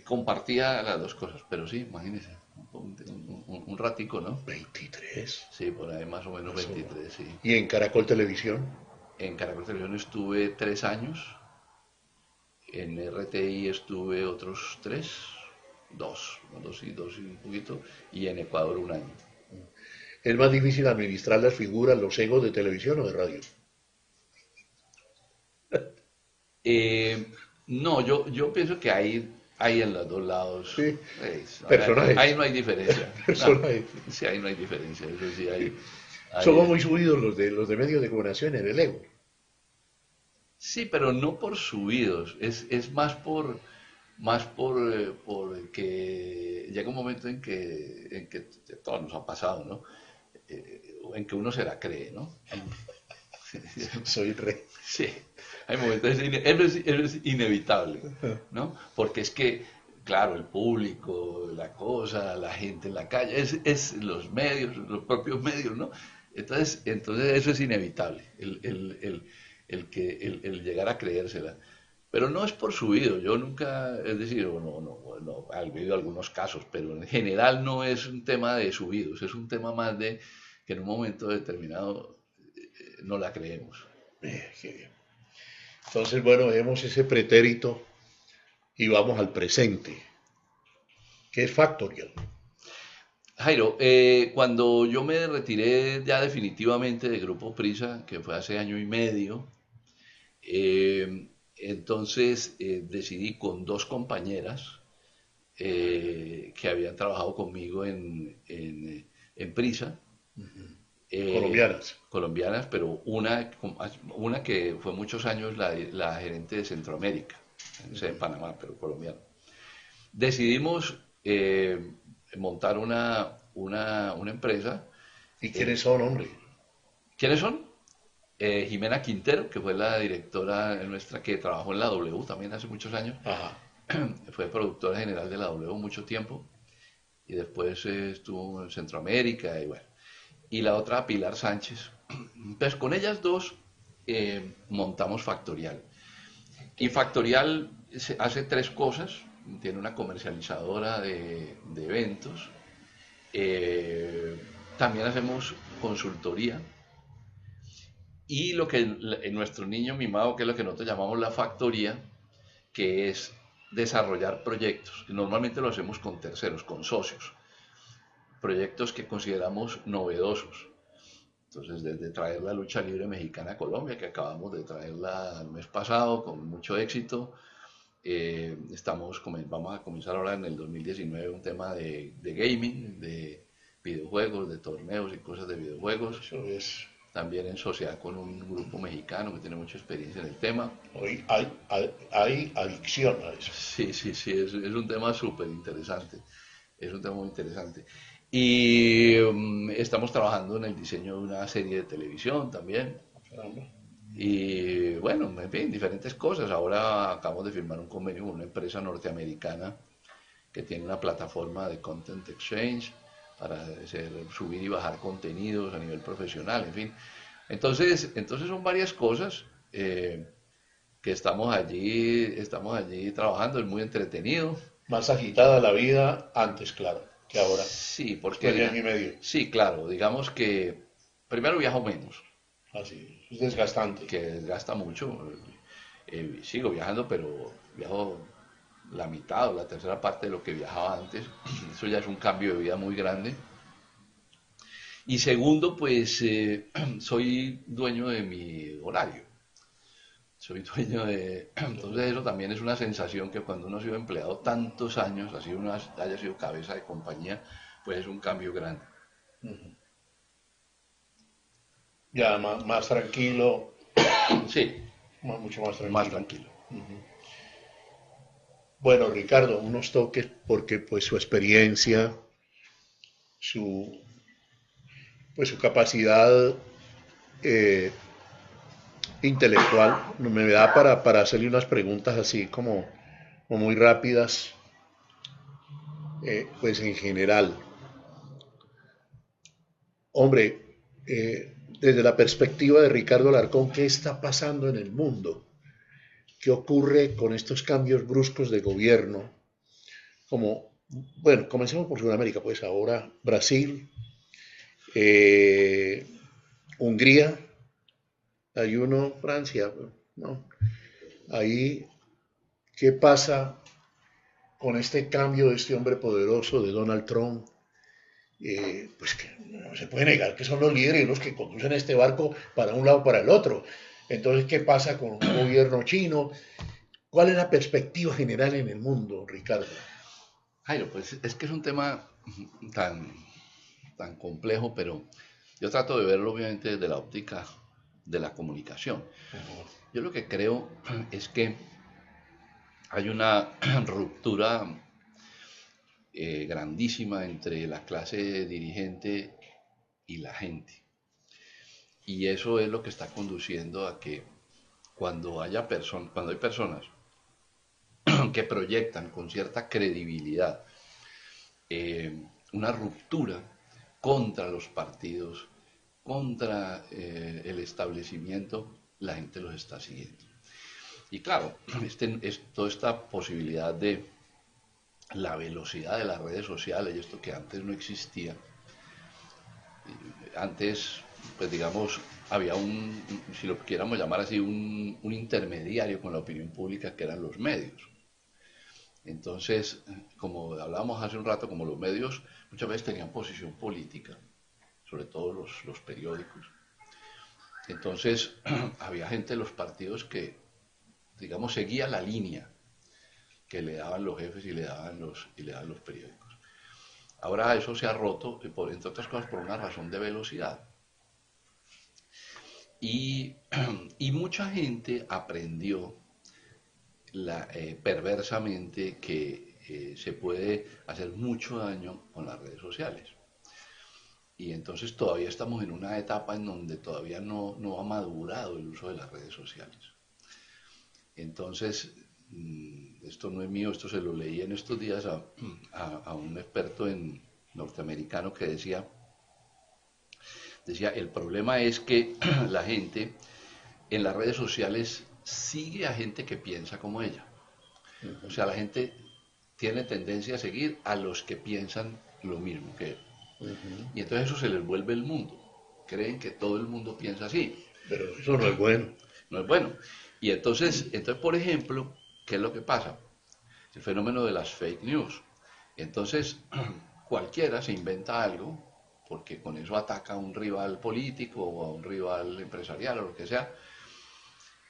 compartía las dos cosas, pero sí, imagínense, un ratico, ¿no? 23. Sí, por ahí más o menos 23, sí. ¿Y en Caracol Televisión? En Caracol Televisión estuve 3 años, en RTI estuve otros 3, 2 y un poquito, y en Ecuador 1 año. ¿Es más difícil administrar las figuras, los egos de televisión o de radio? No, yo pienso que hay en los dos lados. Sí. Personajes. Ahí no hay diferencia. Personajes. Sí, ahí no hay diferencia. Eso sí hay. Somos muy subidos los de medios de comunicación en el ego. Sí, pero no por subidos. Es más por que llega un momento en que todo nos ha pasado, ¿no? En que uno se la cree, ¿no? Soy rey. Sí, hay momentos, es inevitable, ¿no? Porque es que, claro, el público, la cosa, la gente en la calle, es los medios, los propios medios, ¿no? Entonces eso es inevitable, el llegar a creérsela. Pero no es por subido, yo nunca, es decir, no, he habido algunos casos, pero en general no es un tema de subidos, es un tema más de que en un momento determinado no la creemos. Qué bien. Entonces, bueno, vemos ese pretérito y vamos al presente, que es Factorial. Jairo, cuando yo me retiré ya definitivamente de Grupo Prisa, que fue hace 1 año y medio, entonces decidí con 2 compañeras que habían trabajado conmigo en Prisa. Colombianas, pero una que fue muchos años la gerente de Centroamérica, en Panamá, pero colombiana. Decidimos montar una empresa. ¿Y quiénes son, hombre? ¿Quiénes son? Jimena Quintero, que fue la directora nuestra, que trabajó en la W también hace muchos años. Ajá. Fue productora general de la W mucho tiempo, y después estuvo en Centroamérica, y bueno. Y la otra, Pilar Sánchez. Entonces, con ellas dos montamos Factorial. Y Factorial hace 3 cosas. Tiene una comercializadora de eventos. También hacemos consultoría. Y lo que en nuestro niño mimado, que es lo que nosotros llamamos la factoría, que es desarrollar proyectos. Normalmente lo hacemos con terceros, con socios. Proyectos que consideramos novedosos. Entonces, desde traer la lucha libre mexicana a Colombia, que acabamos de traerla el mes pasado con mucho éxito, vamos a comenzar ahora en el 2019 un tema de gaming, de videojuegos, de torneos y cosas de videojuegos. Eso es. También en sociedad con un grupo mexicano que tiene mucha experiencia en el tema. Hoy hay adicción a eso. Sí, es un tema súper interesante. Es un tema muy interesante. Y estamos trabajando en el diseño de una serie de televisión también. Y bueno, en fin, diferentes cosas. Ahora acabamos de firmar un convenio con una empresa norteamericana que tiene una plataforma de Content Exchange para subir y bajar contenidos a nivel profesional, en fin. Entonces son varias cosas que estamos allí trabajando, es muy entretenido. Más agitada la vida antes, claro. que ahora, Sí, porque después de año y medio. sí, claro, digamos que primero viajo menos, Así, es desgastante. que desgasta mucho. Sigo viajando, pero viajo la mitad o la tercera parte de lo que viajaba antes. Eso ya es un cambio de vida muy grande. Y segundo, pues soy dueño de mi horario. Soy dueño de... Entonces eso también es una sensación que cuando uno ha sido empleado tantos años, así uno haya sido cabeza de compañía, pues es un cambio grande. Ya más tranquilo, Sí, mucho más tranquilo. más tranquilo. Bueno, Ricardo, unos toques porque pues su experiencia, su, pues su capacidad eh, intelectual me da para hacerle unas preguntas así como muy rápidas, pues en general. Hombre, desde la perspectiva de Ricardo Alarcón, ¿qué está pasando en el mundo? ¿Qué ocurre con estos cambios bruscos de gobierno? Como, bueno, comencemos por Sudamérica, pues ahora Brasil, eh, Hungría, hay uno, Francia, ¿no? Ahí, ¿qué pasa con este cambio de este hombre poderoso de Donald Trump? Pues que no se puede negar que son los líderes los que conducen este barco para un lado o para el otro. Entonces, ¿qué pasa con un gobierno chino? ¿Cuál es la perspectiva general en el mundo, Ricardo? Jairo, pues es que es un tema tan, tan complejo, pero yo trato de verlo obviamente desde la óptica de la comunicación. Yo lo que creo es que hay una ruptura grandísima entre la clase dirigente y la gente. Y eso es lo que está conduciendo a que cuando hay personas que proyectan con cierta credibilidad una ruptura contra los partidos, contra el establecimiento, la gente los está siguiendo. Y claro, toda esta posibilidad de la velocidad de las redes sociales y esto que antes no existía. Antes, pues digamos, había si lo quieramos llamar así, un intermediario con la opinión pública que eran los medios. Entonces, como hablábamos hace un rato, como los medios muchas veces tenían posición política, sobre todo los periódicos. Entonces, había gente de los partidos que, digamos, seguía la línea que le daban los jefes y le daban los periódicos. Ahora eso se ha roto, entre otras cosas, por una razón de velocidad. Y mucha gente aprendió perversamente que se puede hacer mucho daño con las redes sociales. Y entonces todavía estamos en una etapa en donde todavía no ha madurado el uso de las redes sociales. Entonces, esto no es mío, esto se lo leí en estos días a un experto norteamericano que decía, el problema es que la gente en las redes sociales sigue a gente que piensa como ella. O sea, la gente tiene tendencia a seguir a los que piensan lo mismo que él. Y entonces eso se les vuelve el mundo. Creen que todo el mundo piensa así. Pero eso no es bueno. No es bueno. Y entonces, por ejemplo, ¿qué es lo que pasa? El fenómeno de las fake news. Entonces, cualquiera se inventa algo, porque con eso ataca a un rival político o a un rival empresarial o lo que sea.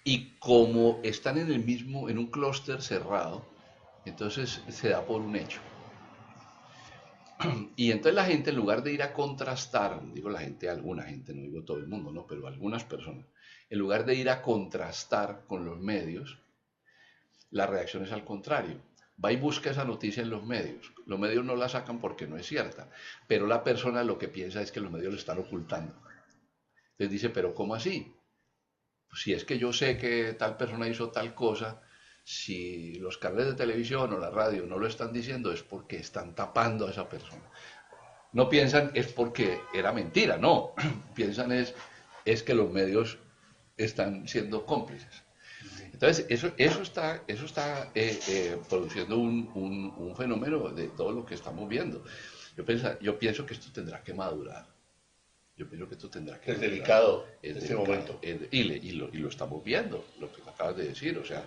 Y como están en un clúster cerrado, entonces se da por un hecho. Y entonces la gente, en lugar de ir a contrastar, digo la gente, alguna gente, no digo todo el mundo, ¿no? Pero algunas personas, en lugar de ir a contrastar con los medios, la reacción es al contrario. Va y busca esa noticia en los medios. Los medios no la sacan porque no es cierta, pero la persona lo que piensa es que los medios lo están ocultando. Entonces dice, ¿pero cómo así? Pues si es que yo sé que tal persona hizo tal cosa, si los canales de televisión o la radio no lo están diciendo es porque están tapando a esa persona. No piensan es porque era mentira, no. Piensan es que los medios están siendo cómplices. Entonces, eso está produciendo un fenómeno de todo lo que estamos viendo. Yo pienso que esto tendrá que madurar. Yo pienso que esto tendrá que Es madurar. delicado Es este delicado. momento. Y lo estamos viendo, lo que acabas de decir. O sea,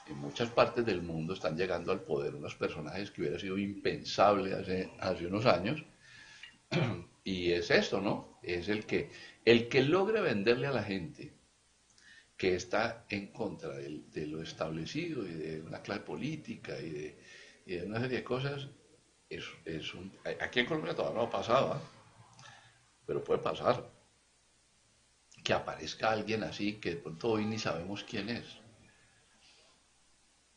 en muchas partes del mundo están llegando al poder unos personajes que hubiera sido impensable hace unos años. Y es esto, ¿no? Es el que logre venderle a la gente que está en contra de lo establecido y de una clase política y de una serie de cosas. Aquí en Colombia todavía no ha pasado, ¿eh? Pero puede pasar que aparezca alguien así que de pronto hoy ni sabemos quién es.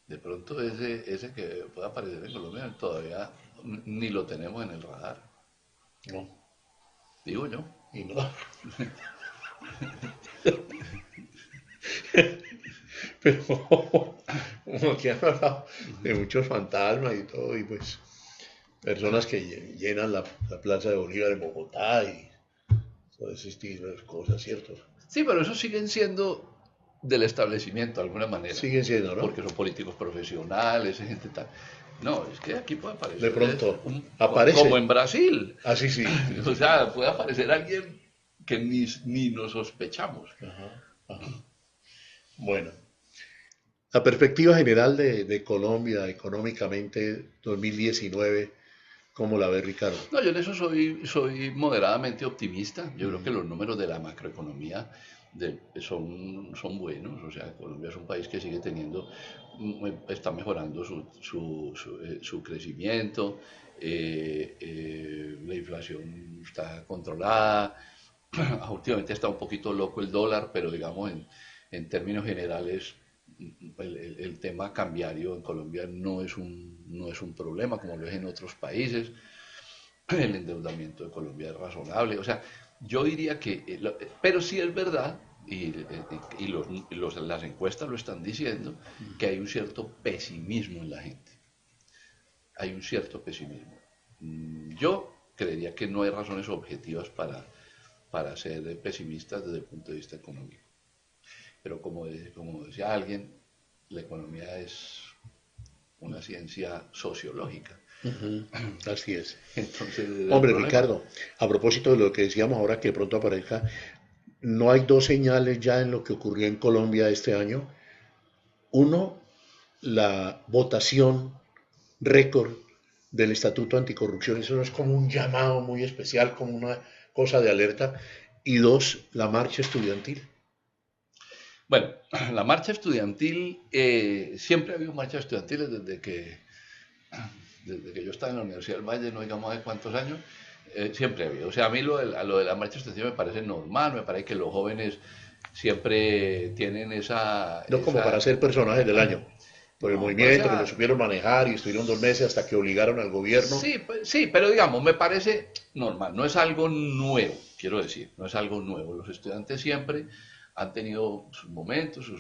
De pronto ese que puede aparecer en Colombia todavía ni lo tenemos en el radar. No, Digo yo. y no. Pero como aquí han hablado de muchos fantasmas y todo, y pues personas que llenan la Plaza de Bolívar en Bogotá y todo ese estilo de cosas, ¿cierto? Sí, pero esos siguen siendo del establecimiento de alguna manera. Siguen siendo, ¿no? Porque son políticos profesionales, gente tal. No, es que aquí puede aparecer. De pronto aparece. Como en Brasil. Así sí. O sea, puede aparecer alguien que ni nos sospechamos. Ajá, ajá. Bueno, la perspectiva general de Colombia económicamente 2019, ¿cómo la ve Ricardo? No, yo en eso soy moderadamente optimista. Yo creo que los números de la macroeconomía son buenos. O sea, Colombia es un país que sigue está mejorando su crecimiento, la inflación está controlada. Últimamente está un poquito loco el dólar, pero digamos en términos generales el tema cambiario en Colombia no es un problema como lo es en otros países. El endeudamiento de Colombia es razonable. O sea, yo diría pero sí es verdad, y las encuestas lo están diciendo, que hay un cierto pesimismo en la gente. Hay un cierto pesimismo. Yo creería que no hay razones objetivas para ser pesimistas desde el punto de vista económico. Pero como decía alguien, la economía es una ciencia sociológica. Así es. Entonces, Hombre, Ricardo, a propósito de lo que decíamos ahora, que de pronto aparezca, no hay dos señales ya en lo que ocurrió en Colombia este año. Uno, la votación récord del Estatuto Anticorrupción, eso no es como un llamado muy especial, como una cosa de alerta. Y dos, la marcha estudiantil. Bueno, la marcha estudiantil, siempre ha habido marchas estudiantiles desde que yo estaba en la Universidad del Valle, no digamos hace cuántos años, siempre ha habido. O sea, a mí lo de la marcha estudiantil me parece normal, me parece que los jóvenes siempre tienen No como para ser personajes del año, por el movimiento, o sea, que lo supieron manejar y estuvieron 2 meses hasta que obligaron al gobierno. Sí, pero digamos, me parece normal, no es algo nuevo, quiero decir, no es algo nuevo. Los estudiantes siempre han tenido sus momentos,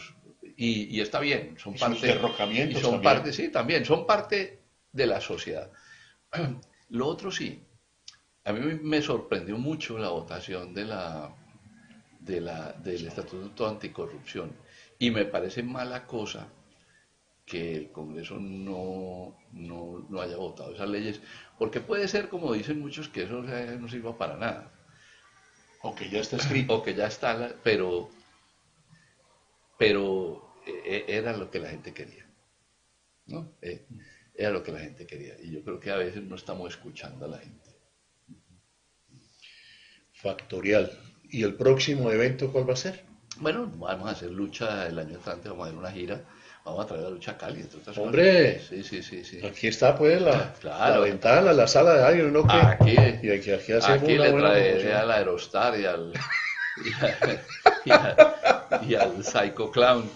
y está bien, son Y parte, sus derrocamientos y son también. parte, sí, también, son parte de la sociedad. Lo otro sí, a mí me sorprendió mucho la votación del Estatuto Anticorrupción, y me parece mala cosa que el Congreso no haya votado esas leyes, porque puede ser, como dicen muchos, que eso no sirva para nada. O que ya está escrito. O que ya está, pero era lo que la gente quería, ¿no? Era lo que la gente quería, y yo creo que a veces no estamos escuchando a la gente. Factorial. ¿Y el próximo evento cuál va a ser? Bueno, vamos a hacer lucha el año entrante, vamos a hacer una gira, vamos a traer la lucha a Cali, entre otras ¡Hombre! cosas. Sí. Aquí está pues la Claro. ventana, la sala de aire, ¿no? Aquí Y aquí hacemos Aquí una le buena traeré promoción. al Aerostar y al Psycho Clown.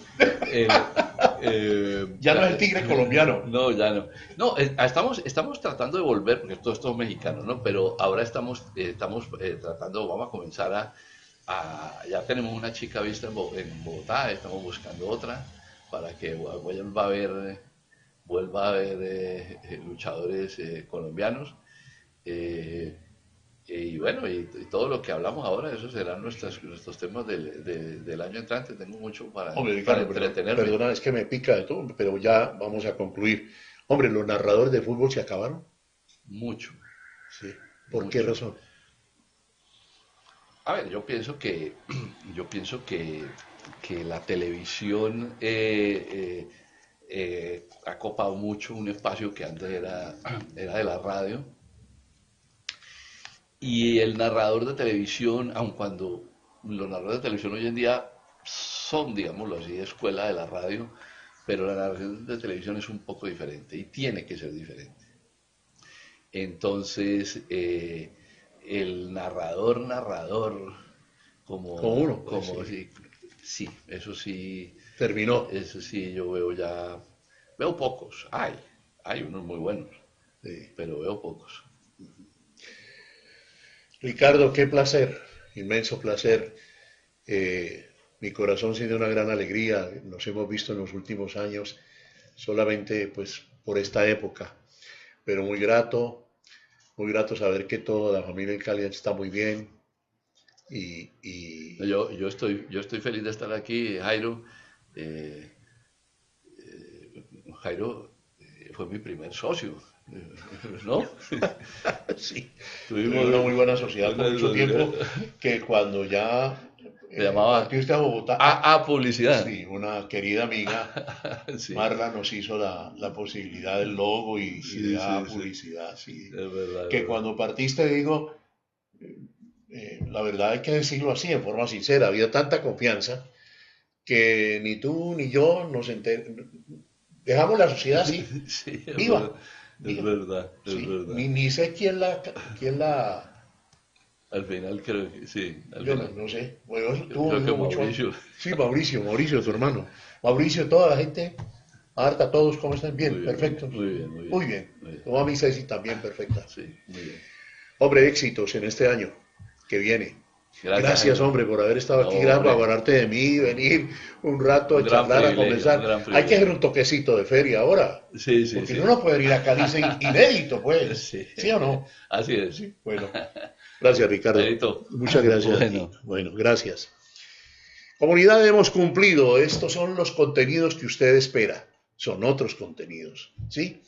Ya no es el tigre colombiano. No, ya no. No, estamos tratando de volver, porque todo esto es mexicano, ¿no? Pero ahora estamos tratando, vamos a comenzar ya tenemos una chica vista en Bogotá, estamos buscando otra para que vuelva a haber luchadores colombianos. Y bueno, y todo lo que hablamos ahora, esos serán nuestros temas del año entrante. Tengo mucho para Ricardo, entretenerme. perdona, es que me pica de todo, pero ya vamos a concluir. Hombre, los narradores de fútbol se acabaron. Mucho. Sí. ¿Por qué razón? A ver, yo pienso que la televisión ha copado mucho un espacio que antes era de la radio. Y el narrador de televisión, aun cuando los narradores de televisión hoy en día son, digámoslo así, escuela de la radio, pero la narración de televisión es un poco diferente y tiene que ser diferente. Entonces, el narrador, como uno, pues, sí, eso sí. Terminó. Eso sí, yo veo pocos, hay unos muy buenos, Sí. pero veo pocos. Ricardo, qué placer, inmenso placer. Mi corazón siente una gran alegría. Nos hemos visto en los últimos años, solamente pues por esta época, pero muy grato saber que toda la familia en Cali está muy bien. Yo estoy feliz de estar aquí, Jairo. Jairo fue mi primer socio, ¿no? Sí, Tuvimos tuvimos una muy buena sociedad por mucho tiempo, que cuando ya me llamaba partió usted a Bogotá, publicidad. sí, una querida amiga, Sí, Marla, nos hizo la posibilidad del logo y sí, de la sí. publicidad, sí. Es verdad. Que cuando partiste, digo, la verdad hay que decirlo así, en forma sincera, había tanta confianza que ni tú ni yo dejamos la sociedad así, Sí, viva. es verdad. Sí, ni sé quién la Al final creo que sí. yo no sé. Bueno, tuvo Creo que mucho. Mauricio. Sí, Mauricio, tu hermano. Mauricio, toda la gente, Marta, todos, ¿cómo están? Bien, Muy bien, perfecto. muy bien. Muy bien. Como a mi Ceci también, perfecta. Sí, muy bien. Hombre, éxitos en este año que viene. Gracias, Jairo. hombre, por haber estado aquí. No, Gracias por hombre. acordarte de mí, venir un rato Un a gran charlar, a privilegio, conversar. un gran Hay que privilegio. hacer un toquecito de feria ahora. Sí, Porque sí. uno no puede ir a Cali inédito, pues. Sí. O no? Así es. Sí, bueno. Gracias, Ricardo. Jairito. Muchas gracias. Bueno. Bueno, gracias. Comunidad, hemos cumplido. Estos son los contenidos que usted espera. Son otros contenidos, ¿sí?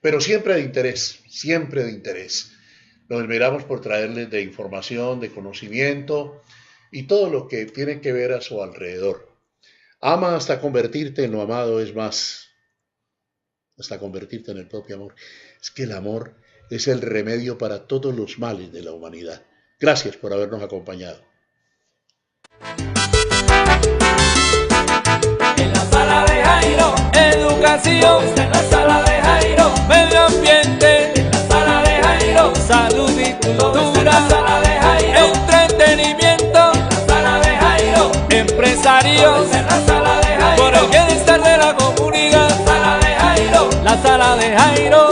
Pero siempre de interés, siempre de interés. Nos esmeramos por traerles de información, de conocimiento y todo lo que tiene que ver a su alrededor. Ama hasta convertirte en lo amado, es más, hasta convertirte en el propio amor. Es que el amor es el remedio para todos los males de la humanidad. Gracias por habernos acompañado. En la sala de Jairo, Educación, está en la sala de Jairo, medio ambiente, en la sala de Jairo, salud y todo está en la cultura, sala de Jairo, entretenimiento, en la sala de Jairo, empresarios, está en la sala de Jairo, por el bienestar de la comunidad, sala de Jairo. la sala de Jairo.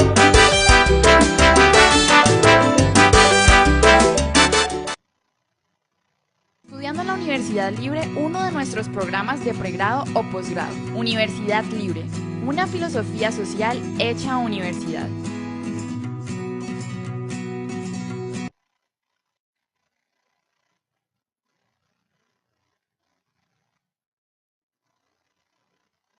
Estudiando en la Universidad Libre, uno de nuestros programas de pregrado o posgrado. Universidad Libre, una filosofía social hecha universidad.